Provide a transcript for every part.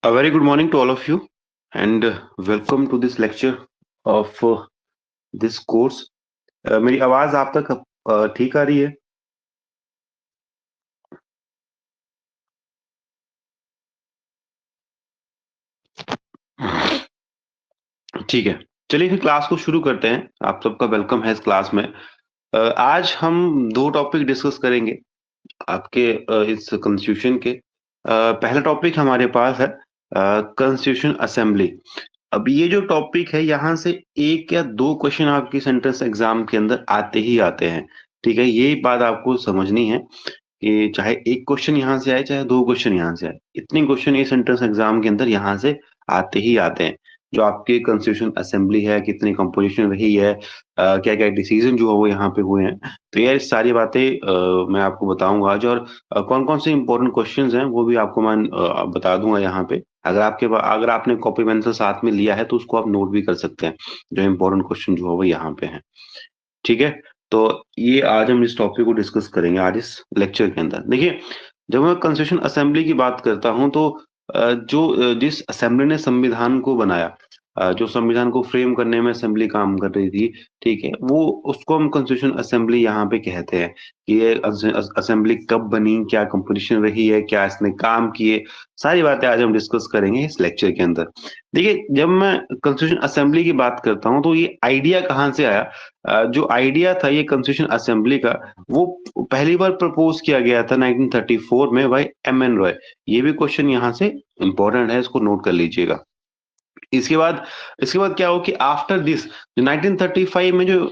A very good morning to all of you, and welcome to this lecture of this course. मेरी आवाज आप तक ठीक आ रही है? ठीक है, चलिए फिर क्लास को शुरू करते हैं। आप सबका वेलकम है इस क्लास में। आज हम दो टॉपिक डिस्कस करेंगे आपके इस कॉन्स्टिट्यूशन के। पहला टॉपिक हमारे पास है कॉन्स्टिट्यूशन असेंबली। अब ये जो टॉपिक है, यहाँ से एक या दो क्वेश्चन आपकी सेंट्रल एग्जाम के अंदर आते ही आते हैं। ठीक है, ये बात आपको समझनी है कि चाहे एक क्वेश्चन यहाँ से आए, चाहे दो क्वेश्चन यहाँ से आए, इतने क्वेश्चन ये सेंट्रल एग्जाम के अंदर यहाँ से आते ही आते हैं। जो आपके कॉन्स्टिट्यूशन असेंबली है, कितनी कंपोजिशन रही है, क्या क्या डिसीजन जो है वो यहाँ पे हुए हैं, तो यार सारी बातें मैं आपको बताऊंगा आज। और कौन कौन से इंपॉर्टेंट क्वेश्चंस हैं वो भी आपको मैं बता दूंगा यहाँ पे। अगर आपने कॉपी पेंसिल साथ में लिया है तो उसको आप नोट भी कर सकते हैं, जो इंपॉर्टेंट क्वेश्चन जो है वो यहाँ पे है। ठीक है, तो ये आज हम इस टॉपिक को डिस्कस करेंगे आज इस लेक्चर के अंदर। देखिए, जब मैं कॉन्स्टिट्यूशन असेंबली की बात करता हूं तो जिस असेंबली ने संविधान को बनाया, जो संविधान को फ्रेम करने में असेंबली काम कर रही थी, ठीक है, वो उसको हम कॉन्स्टिट्यूशन असेंबली यहाँ पे कहते हैं। कि ये असेंबली कब बनी, क्या कंपोजिशन रही है, क्या इसने काम किए, सारी बातें आज हम डिस्कस करेंगे इस लेक्चर के अंदर। देखिए, जब मैं कॉन्स्टिट्यूशन असेंबली की बात करता हूँ तो ये आइडिया कहाँ से आया? जो आइडिया था ये कॉन्स्टिट्यूशन असेंबली का, वो पहली बार प्रपोज किया गया था 1934 में बाय एम एन रॉय। ये भी क्वेश्चन यहाँ से इंपॉर्टेंट है, इसको नोट कर लीजिएगा। इसके बाद क्या हो कि आफ्टर दिस 1935 में जो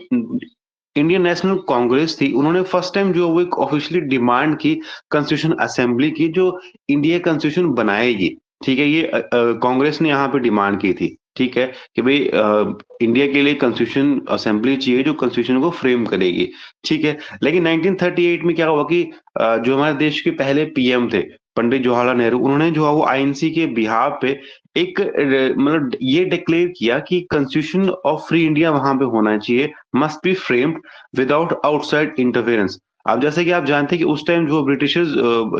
इंडियन नेशनल कांग्रेस थी, उन्होंने फर्स्ट टाइम जो वो एक ऑफिशियली डिमांड की कॉन्स्टिट्यूशन असेंबली की, जो इंडिया कॉन्स्टिट्यूशन बनाएगी। ठीक है, ये कांग्रेस ने यहाँ पे डिमांड की थी। ठीक है, कि भाई इंडिया के लिए कॉन्स्टिट्यूशन असेंबली चाहिए जो कॉन्स्टिट्यूशन को फ्रेम करेगी। ठीक है, लेकिन 1938 में क्या हुआ कि जो हमारे देश के पहले पीएम थे, पंडित जवाहरलाल नेहरू, उन्होंने जो है वो आईएनसी के बिहाफ पे एक मतलब ये डिक्लेयर किया कि कॉन्स्टिट्यूशन ऑफ फ्री इंडिया वहां पे होना चाहिए, must be framed without outside interference. अब जैसे कि आप जानते हैं कि उस टाइम जो ब्रिटिशर्स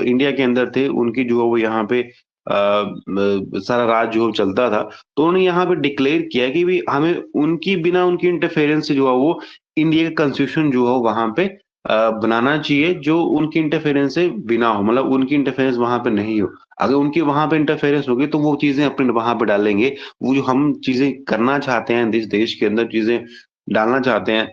इंडिया के अंदर थे, उनकी जो है वो यहाँ पे सारा राज जो चलता था, तो उन्होंने यहाँ पे डिक्लेयर किया कि भी हमें उनकी बिना उनकी इंटरफेरेंस से जो है वो इंडिया का कॉन्स्टिट्यूशन जो है वहां पे बनाना चाहिए, जो उनकी इंटरफेरेंस से बिना हो, मतलब उनकी इंटरफेरेंस वहां पे नहीं हो। अगर उनकी वहां पे इंटरफेरेंस होगी तो वो चीजें अपने वहां पे डालेंगे, वो जो हम चीजें करना चाहते हैं इस देश के अंदर, चीजें डालना चाहते हैं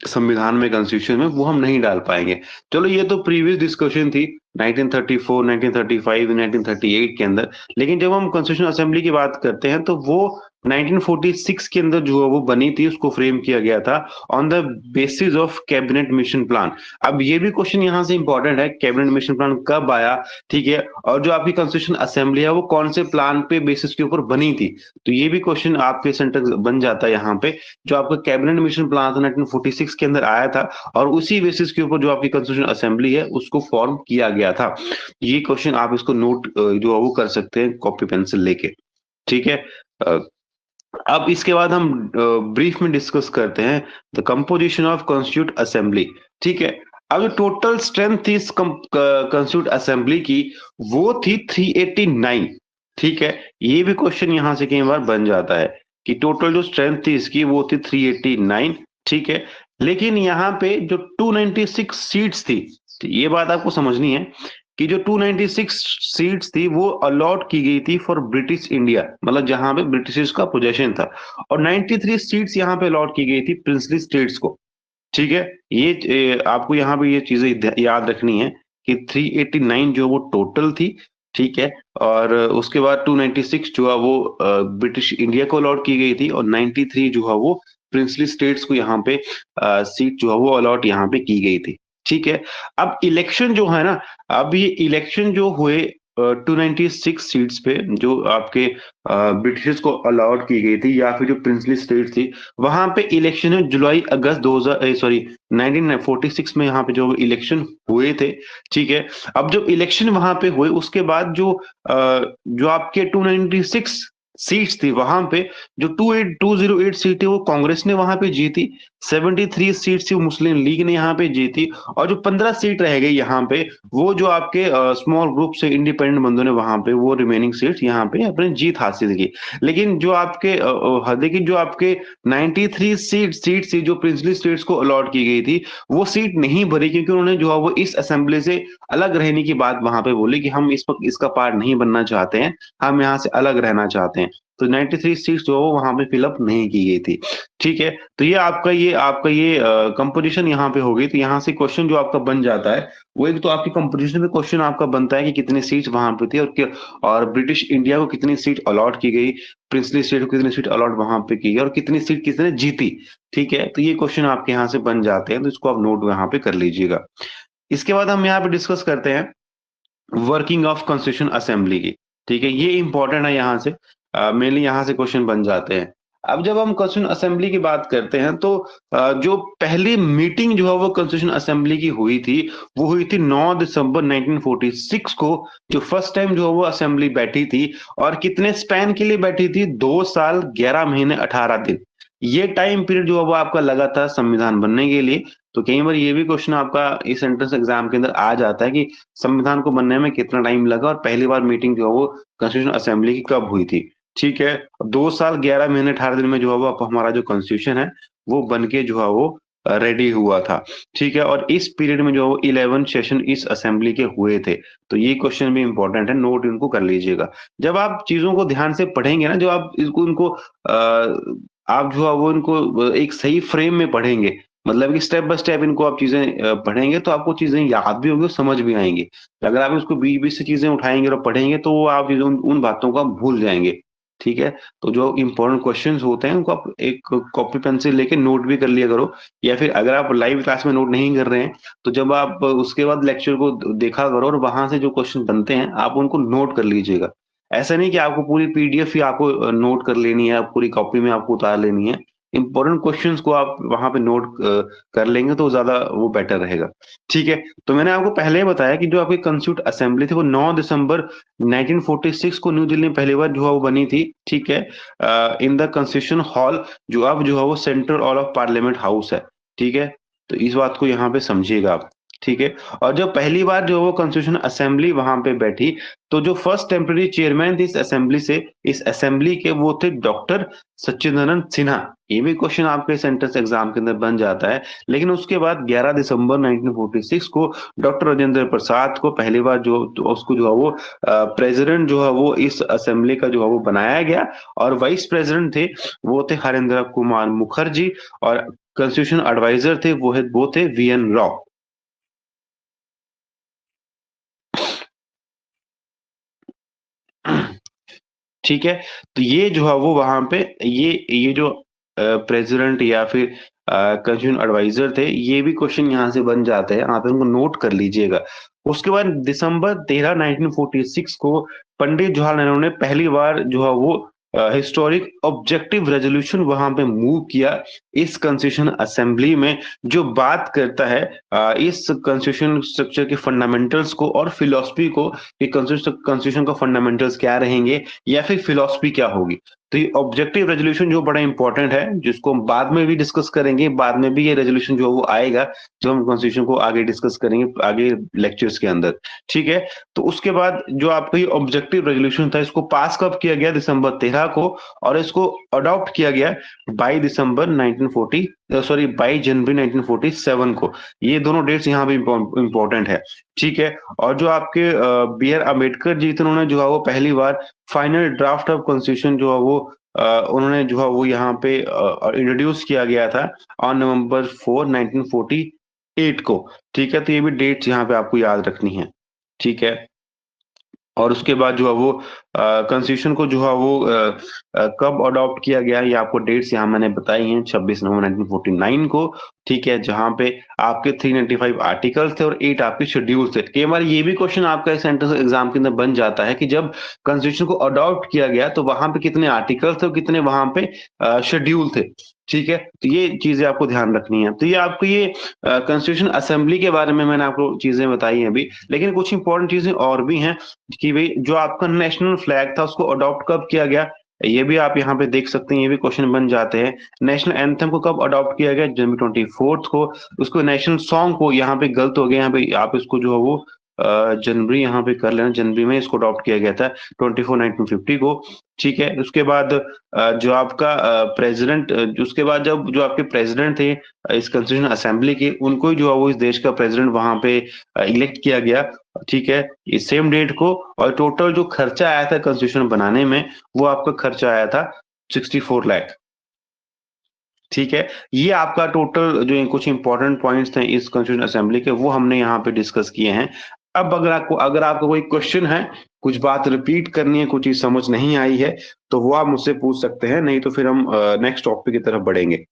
संविधान में, कॉन्स्टिट्यूशन में, वो हम नहीं डाल पाएंगे। चलो, ये तो प्रीवियस डिस्कशन थी 1934, 1935, 1938 के अंदर। लेकिन जब हम कॉन्स्टिट्यूशन असेंबली की बात करते हैं तो वो 1946 के अंदर जो है वो बनी थी, उसको फ्रेम किया गया था on the basis of cabinet mission plan. अब ये भी क्वेश्चन यहाँ से इंपॉर्टेंट है, कैबिनेट मिशन प्लान कब आया? ठीक है, और जो आपकी कॉन्स्टिट्यूशन असेंबली है वो कौन से प्लान पे बेसिस के ऊपर बनी थी? तो ये भी क्वेश्चन आपके सेंटेंस बन जाता है यहाँ पे। जो आपका कैबिनेट मिशन प्लान था 1946 के अंदर आया था, और उसी बेसिस के ऊपर जो आपकी कॉन्स्टिट्यूशन असेंबली है उसको फॉर्म किया गया था। ये क्वेश्चन आप इसको नोट जो है वो कर सकते हैं कॉपी पेंसिल लेके। ठीक है, अ, अब इसके बाद हम ब्रीफ में डिस्कस करते हैं the composition of constitute assembly. ठीक है, अब जो टोटल स्ट्रेंथ थी इस कॉन्स्टिट्यूट असेंबली की, वो थी 389। ठीक है, ये भी क्वेश्चन यहाँ से कई बार बन जाता है कि टोटल जो स्ट्रेंथ थी इसकी वो थी 389। ठीक है, लेकिन यहाँ पे जो 296 सीट्स थी, ये बात आपको समझनी है कि जो 296 सीट्स थी वो अलॉट की गई थी फॉर ब्रिटिश इंडिया, मतलब जहां पे ब्रिटिश का पोजेशन था। और 93 सीट्स यहाँ पे अलॉट की गई थी प्रिंसली स्टेट्स को। ठीक है, ये आपको यहाँ पे ये चीजें याद रखनी है कि 389 जो वो टोटल थी। ठीक है, और उसके बाद 296 जो है वो ब्रिटिश इंडिया को अलॉट की गई थी, और 93 जो है वो प्रिंसली स्टेट्स को यहाँ पे सीट जो है वो अलॉट यहाँ पे की गई थी। ठीक है, अब इलेक्शन जो है ना, अब ये इलेक्शन जो हुए 296 सीट्स पे, जो आपके ब्रिटिश को अलॉट की गई थी या फिर जो प्रिंसली स्टेट थी, वहां पे इलेक्शन है जुलाई अगस्त 2000 सॉरी 1946 में यहाँ पे जो इलेक्शन हुए थे। ठीक है, अब जब इलेक्शन वहां पे हुए उसके बाद जो आपके 296 सीट्स थी वहां पे, जो 208 सीटें वो कांग्रेस ने वहां पे जीती, 73 सीट्स थी वो मुस्लिम लीग ने यहाँ पे जीती, और जो 15 सीट रह गई यहाँ पे, वो जो आपके स्मॉल ग्रुप से इंडिपेंडेंट बंदों ने वहां पे वो रिमेनिंग सीट्स यहाँ पे अपनी जीत हासिल की। लेकिन जो आपके देखिए जो आपके 93 सीट थी जो प्रिंसली स्टेट्स को अलॉट की गई थी, वो सीट नहीं भरी, क्योंकि उन्होंने जो है वो इस असेंबली से अलग रहने की बात वहां पे बोली कि हम इस वक्त इसका पार्ट नहीं बनना चाहते हैं, हम यहाँ से अलग रहना चाहते हैं। तो 93 सीट्स जो है वो वहां पे फिलअप नहीं की गई थी। ठीक है, तो ये कंपोजिशन यहाँ पे होगी। तो यहाँ से क्वेश्चन जो आपका बन जाता है, वो एक तो आपकी कंपोजिशन में क्वेश्चन आपका बनता है कि कितनी सीट्स वहां पे थी, और ब्रिटिश इंडिया को कितनी सीट अलॉट की गई, प्रिंसली स्टेट को कितनी सीट अलॉट वहां पे की गई, और कितनी सीट किसने जीती। ठीक है, तो ये क्वेश्चन आपके यहाँ से बन जाते हैं, तो इसको आप नोट यहाँ पे कर लीजिएगा। इसके बाद हम यहाँ पे डिस्कस करते हैं वर्किंग ऑफ कॉन्स्टिट्यूशन असेंबली की। ठीक है, ये इंपॉर्टेंट है, यहाँ से मेनली यहाँ से क्वेश्चन बन जाते हैं। अब जब हम कॉन्स्टिट्यूशन असेंबली की बात करते हैं, तो जो पहली मीटिंग जो है वो कॉन्स्टिट्यूशन असेंबली की हुई थी, वो हुई थी 9 दिसंबर 1946 को, जो फर्स्ट टाइम जो है वो असेंबली बैठी थी। और कितने स्पैन के लिए बैठी थी? 2 साल 11 महीने 18 दिन। ये टाइम पीरियड जो है वो आपका लगा था संविधान बनने के लिए। तो कई बार ये भी क्वेश्चन आपका इस एंट्रेंस एग्जाम के अंदर आ जाता है कि संविधान को बनने में कितना टाइम लगा, और पहली बार मीटिंग जो है वो कॉन्स्टिट्यूशन असेंबली की कब हुई थी। ठीक है, 2 साल 11 महीने 18 दिन में जो है वो हमारा जो कॉन्स्टिट्यूशन है वो बन के जो है वो रेडी हुआ था। ठीक है, और इस पीरियड में जो है वो 11 सेशन इस असेंबली के हुए थे। तो ये क्वेश्चन भी इंपॉर्टेंट है, नोट इनको कर लीजिएगा। जब आप चीजों को ध्यान से पढ़ेंगे ना, जो आप इसको इनको आप जो है वो इनको एक सही फ्रेम में पढ़ेंगे, मतलब कि स्टेप बाय स्टेप इनको आप चीजें पढ़ेंगे, तो आपको चीजें याद भी होंगी और समझ भी आएंगी। अगर आप इसको बीच बीच से चीजें उठाएंगे और पढ़ेंगे, तो वो आप उन बातों को आप भूल जाएंगे। ठीक है, तो जो इंपॉर्टेंट क्वेश्चंस होते हैं उनको आप एक कॉपी पेंसिल लेके नोट भी कर लिया करो, या फिर अगर आप लाइव क्लास में नोट नहीं कर रहे हैं, तो जब आप उसके बाद लेक्चर को देखा करो और वहां से जो क्वेश्चन बनते हैं आप उनको नोट कर लीजिएगा। ऐसा नहीं कि आपको पूरी पीडीएफ ही आपको नोट कर लेनी है, पूरी कॉपी में आपको उतार लेनी है। इंपॉर्टेंट क्वेश्चंस को आप वहां पे नोट कर लेंगे तो ज्यादा वो बेटर रहेगा। ठीक है, तो मैंने आपको पहले ही बताया कि जो आपकी कंस्टिट्यूट असेंबली थी वो 9 दिसंबर 1946 को न्यू दिल्ली में पहली बार जो है वो बनी थी। ठीक है, इन द कॉन्स्टिट्यूशन हॉल, जो अब जो है वो central hall of parliament house है। ठीक है, तो इस बात को यहाँ पे समझिएगा आप। ठीक है, और जब पहली बार जो वो कॉन्स्टिट्यूशन असेंबली वहां पे बैठी, तो जो फर्स्ट टेम्पररी चेयरमैन थे इस असेंबली के, वो थे डॉक्टर सच्चिदानंद सिन्हा। ये भी क्वेश्चन आपके सेंटेंस एग्जाम के अंदर बन जाता है। लेकिन उसके बाद 11 दिसंबर 1946 को डॉक्टर राजेंद्र प्रसाद को पहली बार जो उसको जो है वो प्रेसिडेंट जो है वो इस असेंबली का जो है वो बनाया गया, और वाइस प्रेसिडेंट थे वो थे हरेंद्र कुमार मुखर्जी, और कॉन्स्टिट्यूशन एडवाइजर थे वो थे वीएन राव। ठीक है, तो ये जो है वो वहां पे ये जो प्रेसिडेंट या फिर कंज्यूमर एडवाइजर थे, ये भी क्वेश्चन यहाँ से बन जाते हैं, आप इनको नोट कर लीजिएगा। उसके बाद दिसंबर 13 1946 को पंडित जवाहरलाल नेहरू ने पहली बार जो है वो हिस्टोरिक ऑब्जेक्टिव रेजोल्यूशन वहां पे मूव किया इस कॉन्स्टिट्यूशन असेंबली में, जो बात करता है इस कॉन्स्टिट्यूशन स्ट्रक्चर के फंडामेंटल्स को और फिलोसफी को, कि कॉन्स्टिट्यूशन का फंडामेंटल्स क्या रहेंगे या फिर फिलोसफी क्या होगी। तो ये ऑब्जेक्टिव रेजोल्यूशन जो बड़ा इंपॉर्टेंट है, जिसको हम बाद में भी डिस्कस करेंगे, बाद में भी ये रेजोल्यूशन जो वो आएगा, जो हम कॉन्स्टिट्यूशन को आगे डिस्कस करेंगे आगे लेक्चर्स के अंदर। ठीक है, तो उसके बाद जो आपका ये ऑब्जेक्टिव रेजोल्यूशन था, इसको पास कब किया गया? दिसंबर 13 को, और इसको अडॉप्ट किया गया 22 जनवरी 1947 को। ये दोनों डेट्स यहाँ पे इंपॉर्टेंट है। ठीक है, और जो आपके बी आर अम्बेडकर जी थे, उन्होंने जो है वो पहली बार फाइनल ड्राफ्ट ऑफ कॉन्स्टिट्यूशन जो है वो उन्होंने जो है वो यहाँ पे इंट्रोड्यूस किया गया था ऑन November 4 1948 को। ठीक है, तो ये भी डेट्स यहाँ पे आपको याद रखनी है। ठीक है, और उसके बाद जो है वो कॉन्स्टिट्यूशन को जो है वो कब अडॉप्ट किया गया, ये आपको डेट्स यहाँ मैंने बताई हैं, 26 नवंबर 1949 को। ठीक है, जहां पे आपके 395 आर्टिकल्स थे और 8 आपके शेड्यूल थे। कई बार ये भी क्वेश्चन आपका सेंट्रल एग्जाम के अंदर बन जाता है कि जब कॉन्स्टिट्यूशन को अडॉप्ट किया गया तो वहां पे कितने आर्टिकल्स थे और कितने वहां पे शेड्यूल थे। ठीक है, तो ये चीजें आपको ध्यान रखनी है। तो ये आपको ये कॉन्स्टिट्यूशन असेंबली के बारे में मैंने आपको चीजें बताई हैं अभी, लेकिन कुछ इंपॉर्टेंट चीजें और भी हैं कि भाई जो आपका नेशनल फ्लैग था उसको अडॉप्ट कब किया गया? ये भी आप यहाँ पे देख सकते हैं, ये भी क्वेश्चन बन जाते हैं। नेशनल एंथम को कब अडॉप्ट किया गया? जनवरी 24 को। उसको नेशनल सॉन्ग को यहाँ पे गलत हो गया, यहाँ पे आप इसको जो है वो जनवरी यहाँ पे कर लेना, जनवरी में इसको अडॉप्ट किया गया था 24/9/50 को। ठीक है, उसके बाद जो आपका प्रेसिडेंट, उसके बाद जब जो आपके प्रेसिडेंट थे इस कॉन्स्टिट्यूशन असेंबली के, उनको ही जो है वो इस देश का प्रेसिडेंट वहां पे इलेक्ट किया गया। ठीक है, इस सेम डेट को। और टोटल जो खर्चा आया था कॉन्स्टिट्यूशन बनाने में, वो आपका खर्चा आया था 64 लाख। ठीक है, ये आपका टोटल जो कुछ इंपॉर्टेंट पॉइंट्स थे इस कॉन्स्टिट्यूशन असेंबली के, वो हमने यहाँ पे डिस्कस किए हैं। अब अगर आपको कोई क्वेश्चन है, कुछ बात रिपीट करनी है, कुछ चीज समझ नहीं आई है, तो वो आप मुझसे पूछ सकते हैं, नहीं तो फिर हम नेक्स्ट टॉपिक की तरफ बढ़ेंगे।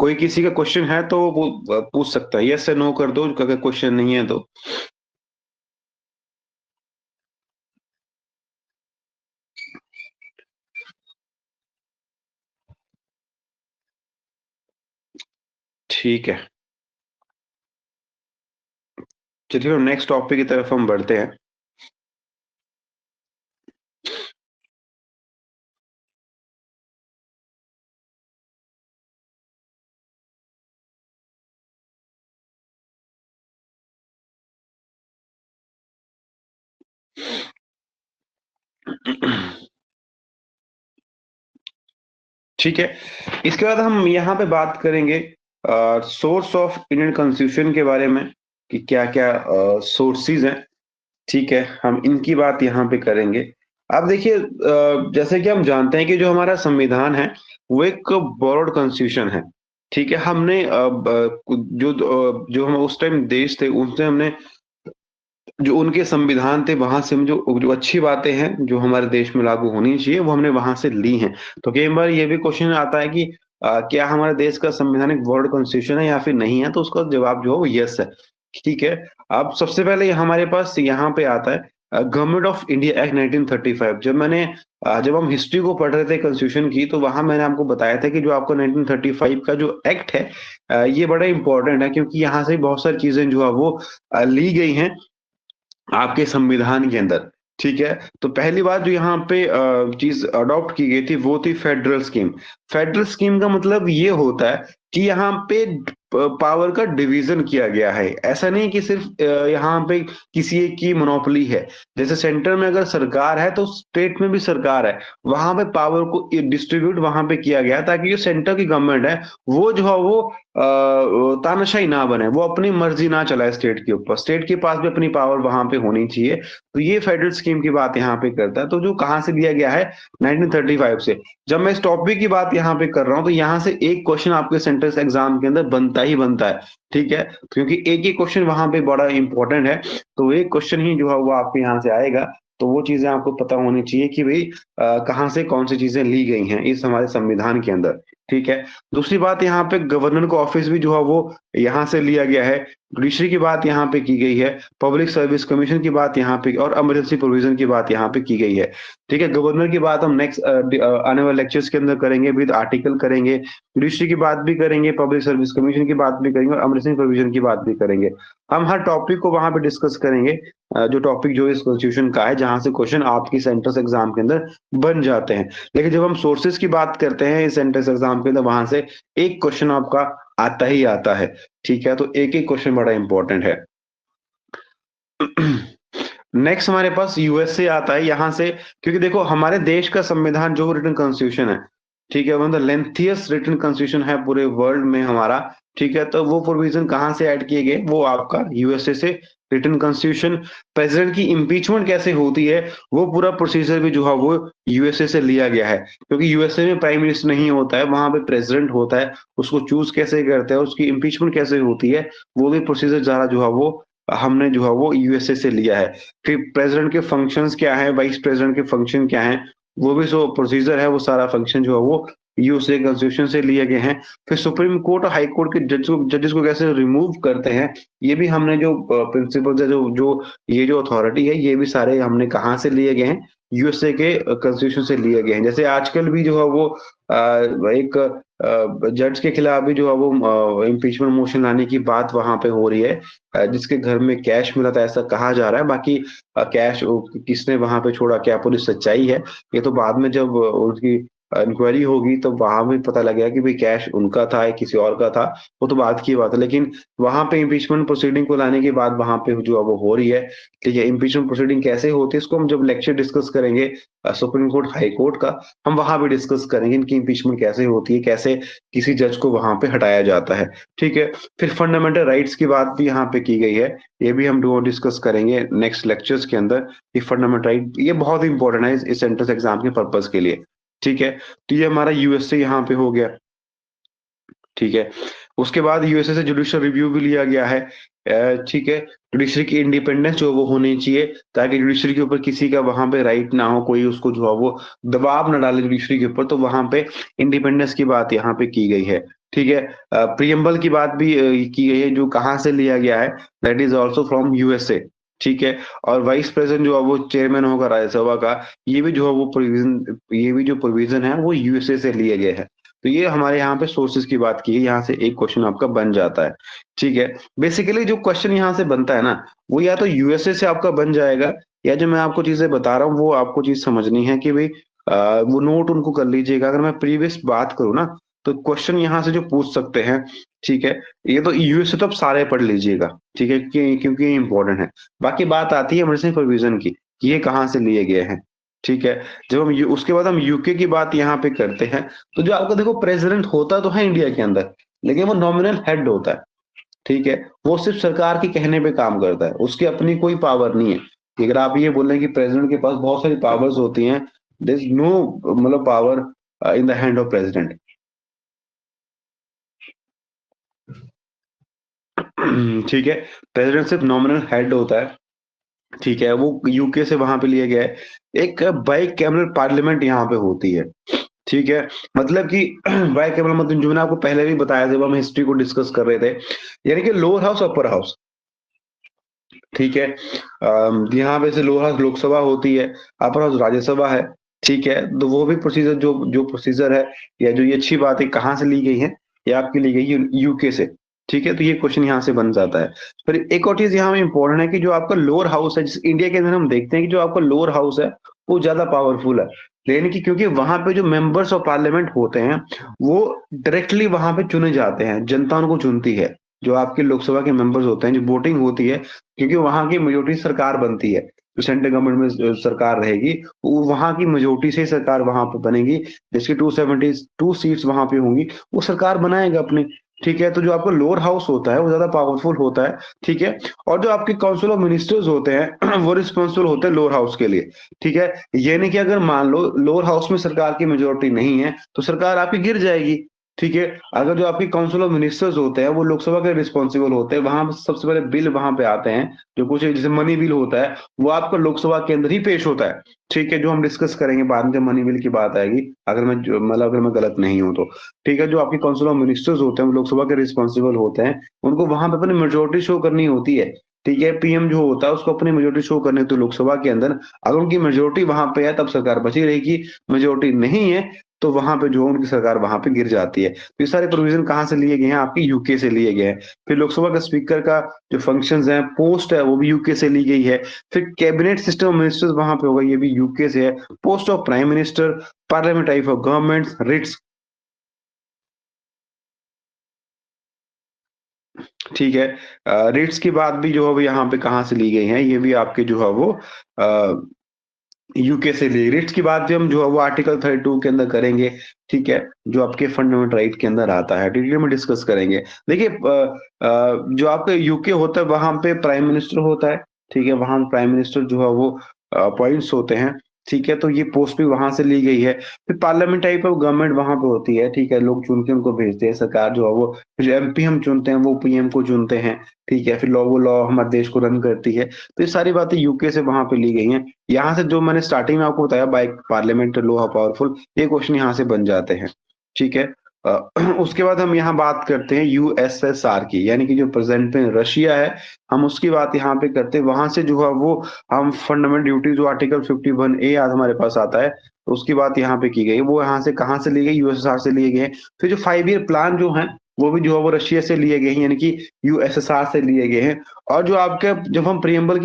कोई किसी का क्वेश्चन है तो वो पूछ सकता है, यस से नो कर दो अगर क्वेश्चन नहीं है तो। ठीक है, चलिए नेक्स्ट टॉपिक की तरफ हम बढ़ते हैं। ठीक है, इसके बाद हम यहाँ पे बात करेंगे सोर्स ऑफ इंडियन कॉन्स्टिट्यूशन के बारे में, कि क्या क्या सोर्सेज हैं। ठीक है, हम इनकी बात यहाँ पे करेंगे। अब देखिए, जैसे कि हम जानते हैं कि जो हमारा संविधान है वो एक बोरोड कॉन्स्टिट्यूशन है। ठीक है, हमने जो हम उस टाइम देश थे, उनसे हमने जो उनके संविधान थे वहां से हम जो अच्छी बातें हैं जो हमारे देश में लागू होनी चाहिए, वो हमने वहां से ली हैं। तो कई बार ये भी क्वेश्चन आता है कि क्या हमारे देश का संविधान एक वर्ल्ड कॉन्स्टिट्यूशन है या फिर नहीं है, तो उसका जवाब जो है वो यस है। ठीक है, अब सबसे पहले हमारे पास यहाँ पे आता है गवर्नमेंट ऑफ इंडिया एक्ट 1935। जब हम हिस्ट्री को पढ़ रहे थे कॉन्स्टिट्यूशन की, तो वहां मैंने आपको बताया था कि जो आपको 1935 का जो एक्ट है, ये बड़ा इंपॉर्टेंट है, क्योंकि यहाँ से बहुत सारी चीजें जो है वो ली गई हैं आपके संविधान के अंदर। ठीक है, तो पहली बात जो यहाँ पे चीज अडॉप्ट की गई थी वो थी फेडरल स्कीम। फेडरल स्कीम का मतलब ये होता है कि यहाँ पे पावर का डिवीजन किया गया है। ऐसा नहीं कि सिर्फ यहाँ पे किसी एक की मोनोपोली है। जैसे सेंटर में अगर सरकार है तो स्टेट में भी सरकार है, वहां पे पावर को डिस्ट्रीब्यूट वहां पे किया गया, ताकि जो सेंटर की गवर्नमेंट है वो जो है वो तानाशाही ना बने, वो अपनी मर्जी ना चलाए स्टेट के ऊपर। स्टेट के पास भी अपनी पावर वहां पे होनी चाहिए। तो ये फेडरल स्कीम की बात यहाँ पे करता है। तो जो कहाँ से दिया गया है? 1935 से। जब मैं इस टॉपिक की बात यहाँ पे कर रहा हूँ, तो यहाँ से एक क्वेश्चन आपके सेंट्रल एग्जाम के अंदर बनता ही बनता है। ठीक है, क्योंकि एक ही क्वेश्चन वहां पे बड़ा इंपॉर्टेंट है, तो एक क्वेश्चन ही जो है वो आपके यहाँ से आएगा। तो वो चीजें आपको पता होनी चाहिए कि भाई कहाँ से कौन सी चीजें ली गई हैं इस हमारे संविधान के अंदर। ठीक है, दूसरी बात यहाँ पे गवर्नर का ऑफिस भी जो है वो यहाँ से लिया गया है। जुडिशरी की बात यहाँ पे की गई है। पब्लिक सर्विस कमीशन की बात यहाँ पे, और इमरजेंसी प्रोविजन की बात यहाँ पे की गई है। ठीक है, गवर्नर की बात हम नेक्स्ट आने वाले लेक्चर्स के अंदर करेंगे, विद आर्टिकल करेंगे। जुडिशरी की बात भी करेंगे, पब्लिक सर्विस कमीशन की बात भी करेंगे, और इमरजेंसी प्रोविजन की बात भी करेंगे। हम हर टॉपिक को वहां पे डिस्कस करेंगे, जो टॉपिक जो इस कॉन्स्टिट्यूशन का है, जहां से क्वेश्चन आपकी सेंट्रल एग्जाम के अंदर बन जाते हैं। लेकिन जब हम सोर्सेज की बात करते हैं इस एंट्रेंस एग्जाम के अंदर, वहां से एक क्वेश्चन आपका आता ही आता है। ठीक है, तो एक एक क्वेश्चन बड़ा इंपॉर्टेंट है। नेक्स्ट हमारे पास यूएसए आता है यहाँ से, क्योंकि देखो हमारे देश का संविधान जो रिटन कॉन्स्टिट्यूशन है, ठीक है, one the lengthiest written constitution है पूरे वर्ल्ड में हमारा। ठीक है, तो वो प्रोविजन कहाँ से ऐड किए गए? वो आपका यूएसए से रिटन कॉन्स्टिट्यूशन। प्रेसिडेंट की इम्पीचमेंट कैसे होती है, वो पूरा प्रोसीजर भी जो है वो यूएसए से लिया गया है। क्योंकि यूएसए में प्राइम मिनिस्टर नहीं होता है, वहां पे प्रेसिडेंट होता है। उसको चूज कैसे करते हैं, उसकी इम्पीचमेंट कैसे होती है, वो भी प्रोसीजर ज्यादा जो है वो हमने जो है वो यूएसए से लिया है। फिर प्रेसिडेंट के फंक्शंस क्या है, वाइस प्रेसिडेंट के फंक्शन क्या है, वो भी जो प्रोसीजर है, वो सारा फंक्शन जो है वो यूएसए कॉन्स्टिट्यूशन से लिए गए हैं। फिर सुप्रीम कोर्ट और हाई कोर्ट के जजेस को कैसे रिमूव करते हैं, ये भी हमने जो प्रिंसिपल्स है, जो जो ये जो अथॉरिटी है, ये भी सारे हमने कहाँ से लिए गए हैं? यूएसए के कॉन्स्टिट्यूशन से लिए गए हैं। जैसे आजकल भी जो है वो एक जज के खिलाफ भी जो है वो इम्पीचमेंट मोशन लाने की बात वहां पे हो रही है, जिसके घर में कैश मिला था ऐसा कहा जा रहा है। बाकी कैश किसने वहां पे छोड़ा, क्या पूरी सच्चाई है, ये तो बाद में जब उसकी इंक्वायरी होगी तो वहां भी पता लगेगा कि भाई कैश उनका था या किसी और का था, वो तो बात की बात है। लेकिन वहां पे इम्पीचमेंट प्रोसीडिंग को लाने के बाद वहां पे जो है वो हो रही है। ठीक है, इम्पीचमेंट प्रोसीडिंग कैसे होती है इसको हम जब लेक्चर डिस्कस करेंगे सुप्रीम कोर्ट हाई कोर्ट का, हम वहां भी डिस्कस करेंगे इनकी इम्पीचमेंट कैसे होती है, कैसे किसी जज को वहां पे हटाया जाता है। ठीक है, फिर फंडामेंटल राइट्स की बात भी यहाँ पे की गई है, ये भी हम डिस्कस करेंगे नेक्स्ट लेक्चर्स के अंदर। ये फंडामेंटल राइट ये बहुत इंपॉर्टेंट है इस एंट्रेंस एग्जाम के पर्पज के लिए। ठीक है, तो ये हमारा यूएसए यहाँ पे हो गया। ठीक है, उसके बाद यूएसए से जुडिशियल रिव्यू भी लिया गया है। ठीक है, जुडिशरी की इंडिपेंडेंस जो वो होनी चाहिए, ताकि जुडिशरी के ऊपर किसी का वहां पे राइट ना हो, कोई उसको जो है वो दबाव ना डाले जुडिशरी के ऊपर, तो वहां पे इंडिपेंडेंस की बात यहाँ पे की गई है। ठीक है, प्रियम्बल की बात भी की गई है, जो कहाँ से लिया गया है, that is also from USA. ठीक है, और वाइस प्रेसिडेंट जो है वो चेयरमैन होगा राज्यसभा का, ये भी जो है वो प्रोविजन, ये भी जो प्रोविजन है वो यूएसए से लिए गए हैं। तो ये हमारे यहाँ पे सोर्सेज की बात की है, यहाँ से एक क्वेश्चन आपका बन जाता है। ठीक है, बेसिकली जो क्वेश्चन यहाँ से बनता है ना, वो या तो यूएसए से आपका बन जाएगा, या जो मैं आपको चीजें बता रहा हूँ वो आपको चीज समझनी है कि भाई वो नोट उनको कर लीजिएगा। अगर मैं प्रीवियस बात करूँ ना, तो क्वेश्चन यहाँ से जो पूछ सकते हैं, ठीक है, ये तो यूएसए तो आप सारे पढ़ लीजिएगा। ठीक है, क्योंकि ये इंपॉर्टेंट है। बाकी बात आती है इमरजेंसी प्रोविजन की, कि ये कहाँ से लिए गए हैं। ठीक है, जब हम उसके बाद हम यूके की बात यहाँ पे करते हैं, तो जो आपका देखो प्रेसिडेंट होता तो है इंडिया के अंदर, लेकिन वो नॉमिनल हेड होता है। ठीक है, वो सिर्फ सरकार के कहने पे काम करता है, उसकी अपनी कोई पावर नहीं है। अगर आप ये बोल रहे हैं कि प्रेसिडेंट के पास बहुत सारी पावर्स होती हैं, देयर इज नो मतलब power in the hand of president. ठीक है, प्रेसिडेंट सिर्फ नॉमिनल हेड होता है। ठीक है, वो यूके से वहां पे लिया गया है। एक बाई कैमरल पार्लियामेंट यहाँ पे होती है। ठीक है, मतलब कि बाई कैमरल मतलब जो मैंने आपको पहले भी बताया था, जब हम हिस्ट्री को डिस्कस कर रहे थे, यानी कि लोअर हाउस अपर हाउस। ठीक है, यहाँ पे से लोअर हाउस लोकसभा होती है, अपर हाउस राज्यसभा है। ठीक है, तो वो भी प्रोसीजर जो जो प्रोसीजर है, या जो ये अच्छी बात है कहाँ से ली गई है, ये आपकी ली गई है यूके से। ठीक है, तो ये क्वेश्चन यहाँ से बन जाता है। फिर एक और चीज यहाँ में इंपॉर्टेंट है कि जो आपका लोअर हाउस है, जिस इंडिया के अंदर हम देखते हैं कि जो आपका लोअर हाउस है वो ज्यादा पावरफुल है। लेकिन कि क्योंकि वहां पे जो मेंबर्स ऑफ पार्लियामेंट होते हैं, वो डायरेक्टली वहां पे चुने जाते हैं, जनता उनको चुनती है। जो आपके लोकसभा के मेंबर्स होते हैं, जो वोटिंग होती है, क्योंकि वहां की मेजोरिटी सरकार बनती है, जो सेंट्रल गवर्नमेंट में सरकार रहेगी, वो वहां की मेजोरिटी से ही सरकार वहां पे बनेगी। जिसकी 272 सीट्स वहां पे होंगी, वो सरकार बनाएगा अपनी। ठीक है, तो जो आपका लोअर हाउस होता है वो ज्यादा पावरफुल होता है। ठीक है, और जो आपके काउंसिल ऑफ मिनिस्टर्स होते हैं वो रिस्पॉन्सिबल होते हैं लोअर हाउस के लिए। ठीक है, ये नहीं कि अगर मान लो लोअर हाउस में सरकार की मेजोरिटी नहीं है तो सरकार आपकी गिर जाएगी। ठीक है, अगर जो आपके काउंसिल ऑफ मिनिस्टर्स होते हैं वो लोकसभा के रिस्पॉन्सिबल होते हैं, वहां सबसे पहले बिल वहां पे आते हैं, जो कुछ जैसे मनी बिल होता है, वो आपका लोकसभा के अंदर ही पेश होता है। ठीक है, जो हम डिस्कस करेंगे बाद में जब मनी बिल की बात आएगी, अगर मैं मतलब अगर मैं गलत नहीं हूं तो। ठीक है, जो आपके काउंसिल ऑफ मिनिस्टर्स होते हैं वो लोकसभा के रिस्पॉन्सिबल होते हैं, उनको वहां पे अपनी मेजोरिटी शो करनी होती है। ठीक है, पीएम जो होता है उसको अपनी मेजोरिटी शो करनी होती है लोकसभा के अंदर। अगर उनकी मेजोरिटी वहां पे है तब सरकार बची रहेगी, मेजोरिटी नहीं है तो वहां पे जो उनकी सरकार वहां पे गिर जाती है। तो ये सारे प्रोविजन कहाँ से लिए गए हैं, आपके यूके से लिए गए हैं। फिर लोकसभा का स्पीकर का जो फंक्शंस है, पोस्ट है, वो भी यूके से ली गई है। फिर कैबिनेट सिस्टम ऑफ मिनिस्टर्स वहां पे होगा, ये भी यूके से है। Post of prime minister, parliament type of government, writs. ठीक है, रिट्स की बात भी जो है वो यहाँ पे कहाँ से ली गई है, ये भी आपके जो है वो यूके से ली। रिट्स की बात भी हम जो है वो आर्टिकल 32 के अंदर करेंगे। ठीक है, जो आपके फंडामेंटल राइट के अंदर आता है, डिटेल में डिस्कस करेंगे। देखिए जो आपका यूके होता है वहां पे प्राइम मिनिस्टर होता है। ठीक है, वहां प्राइम मिनिस्टर जो है वो अपॉइंट्स होते हैं। ठीक है, तो ये पोस्ट भी वहां से ली गई है। फिर पार्लियामेंट टाइप ऑफ गवर्नमेंट वहां पे होती है। ठीक है, लोग चुन के उनको भेजते हैं, सरकार जो है वो, जो एमपी हम चुनते हैं वो पीएम को चुनते हैं। ठीक है, फिर वो लॉ हमारे देश को रन करती है। तो ये सारी बातें यूके से वहां पे ली गई हैं। यहाँ से जो मैंने स्टार्टिंग में आपको बताया, बाय पार्लियामेंट लॉ पावरफुल, ये क्वेश्चन यहाँ से बन जाते हैं। ठीक है, उसके बाद हम यहाँ बात करते हैं यूएसएसआर की, यानी कि जो प्रेजेंट में रशिया है, हम उसकी बात यहाँ पे करते हैं। वहां से जो है वो हम फंडामेंटल ड्यूटी जो आर्टिकल 51A आज हमारे पास आता है, तो उसकी बात यहाँ पे की गई। वो यहाँ से कहाँ से ली गई? यूएसएसआर से लिए गए हैं। फिर जो 5 ईयर प्लान जो है वो भी जो है वो रशिया से लिए गए हैं, यानी कि यूएसएसआर से लिए गए हैं। और जो आपके जब हम प्रियम्बल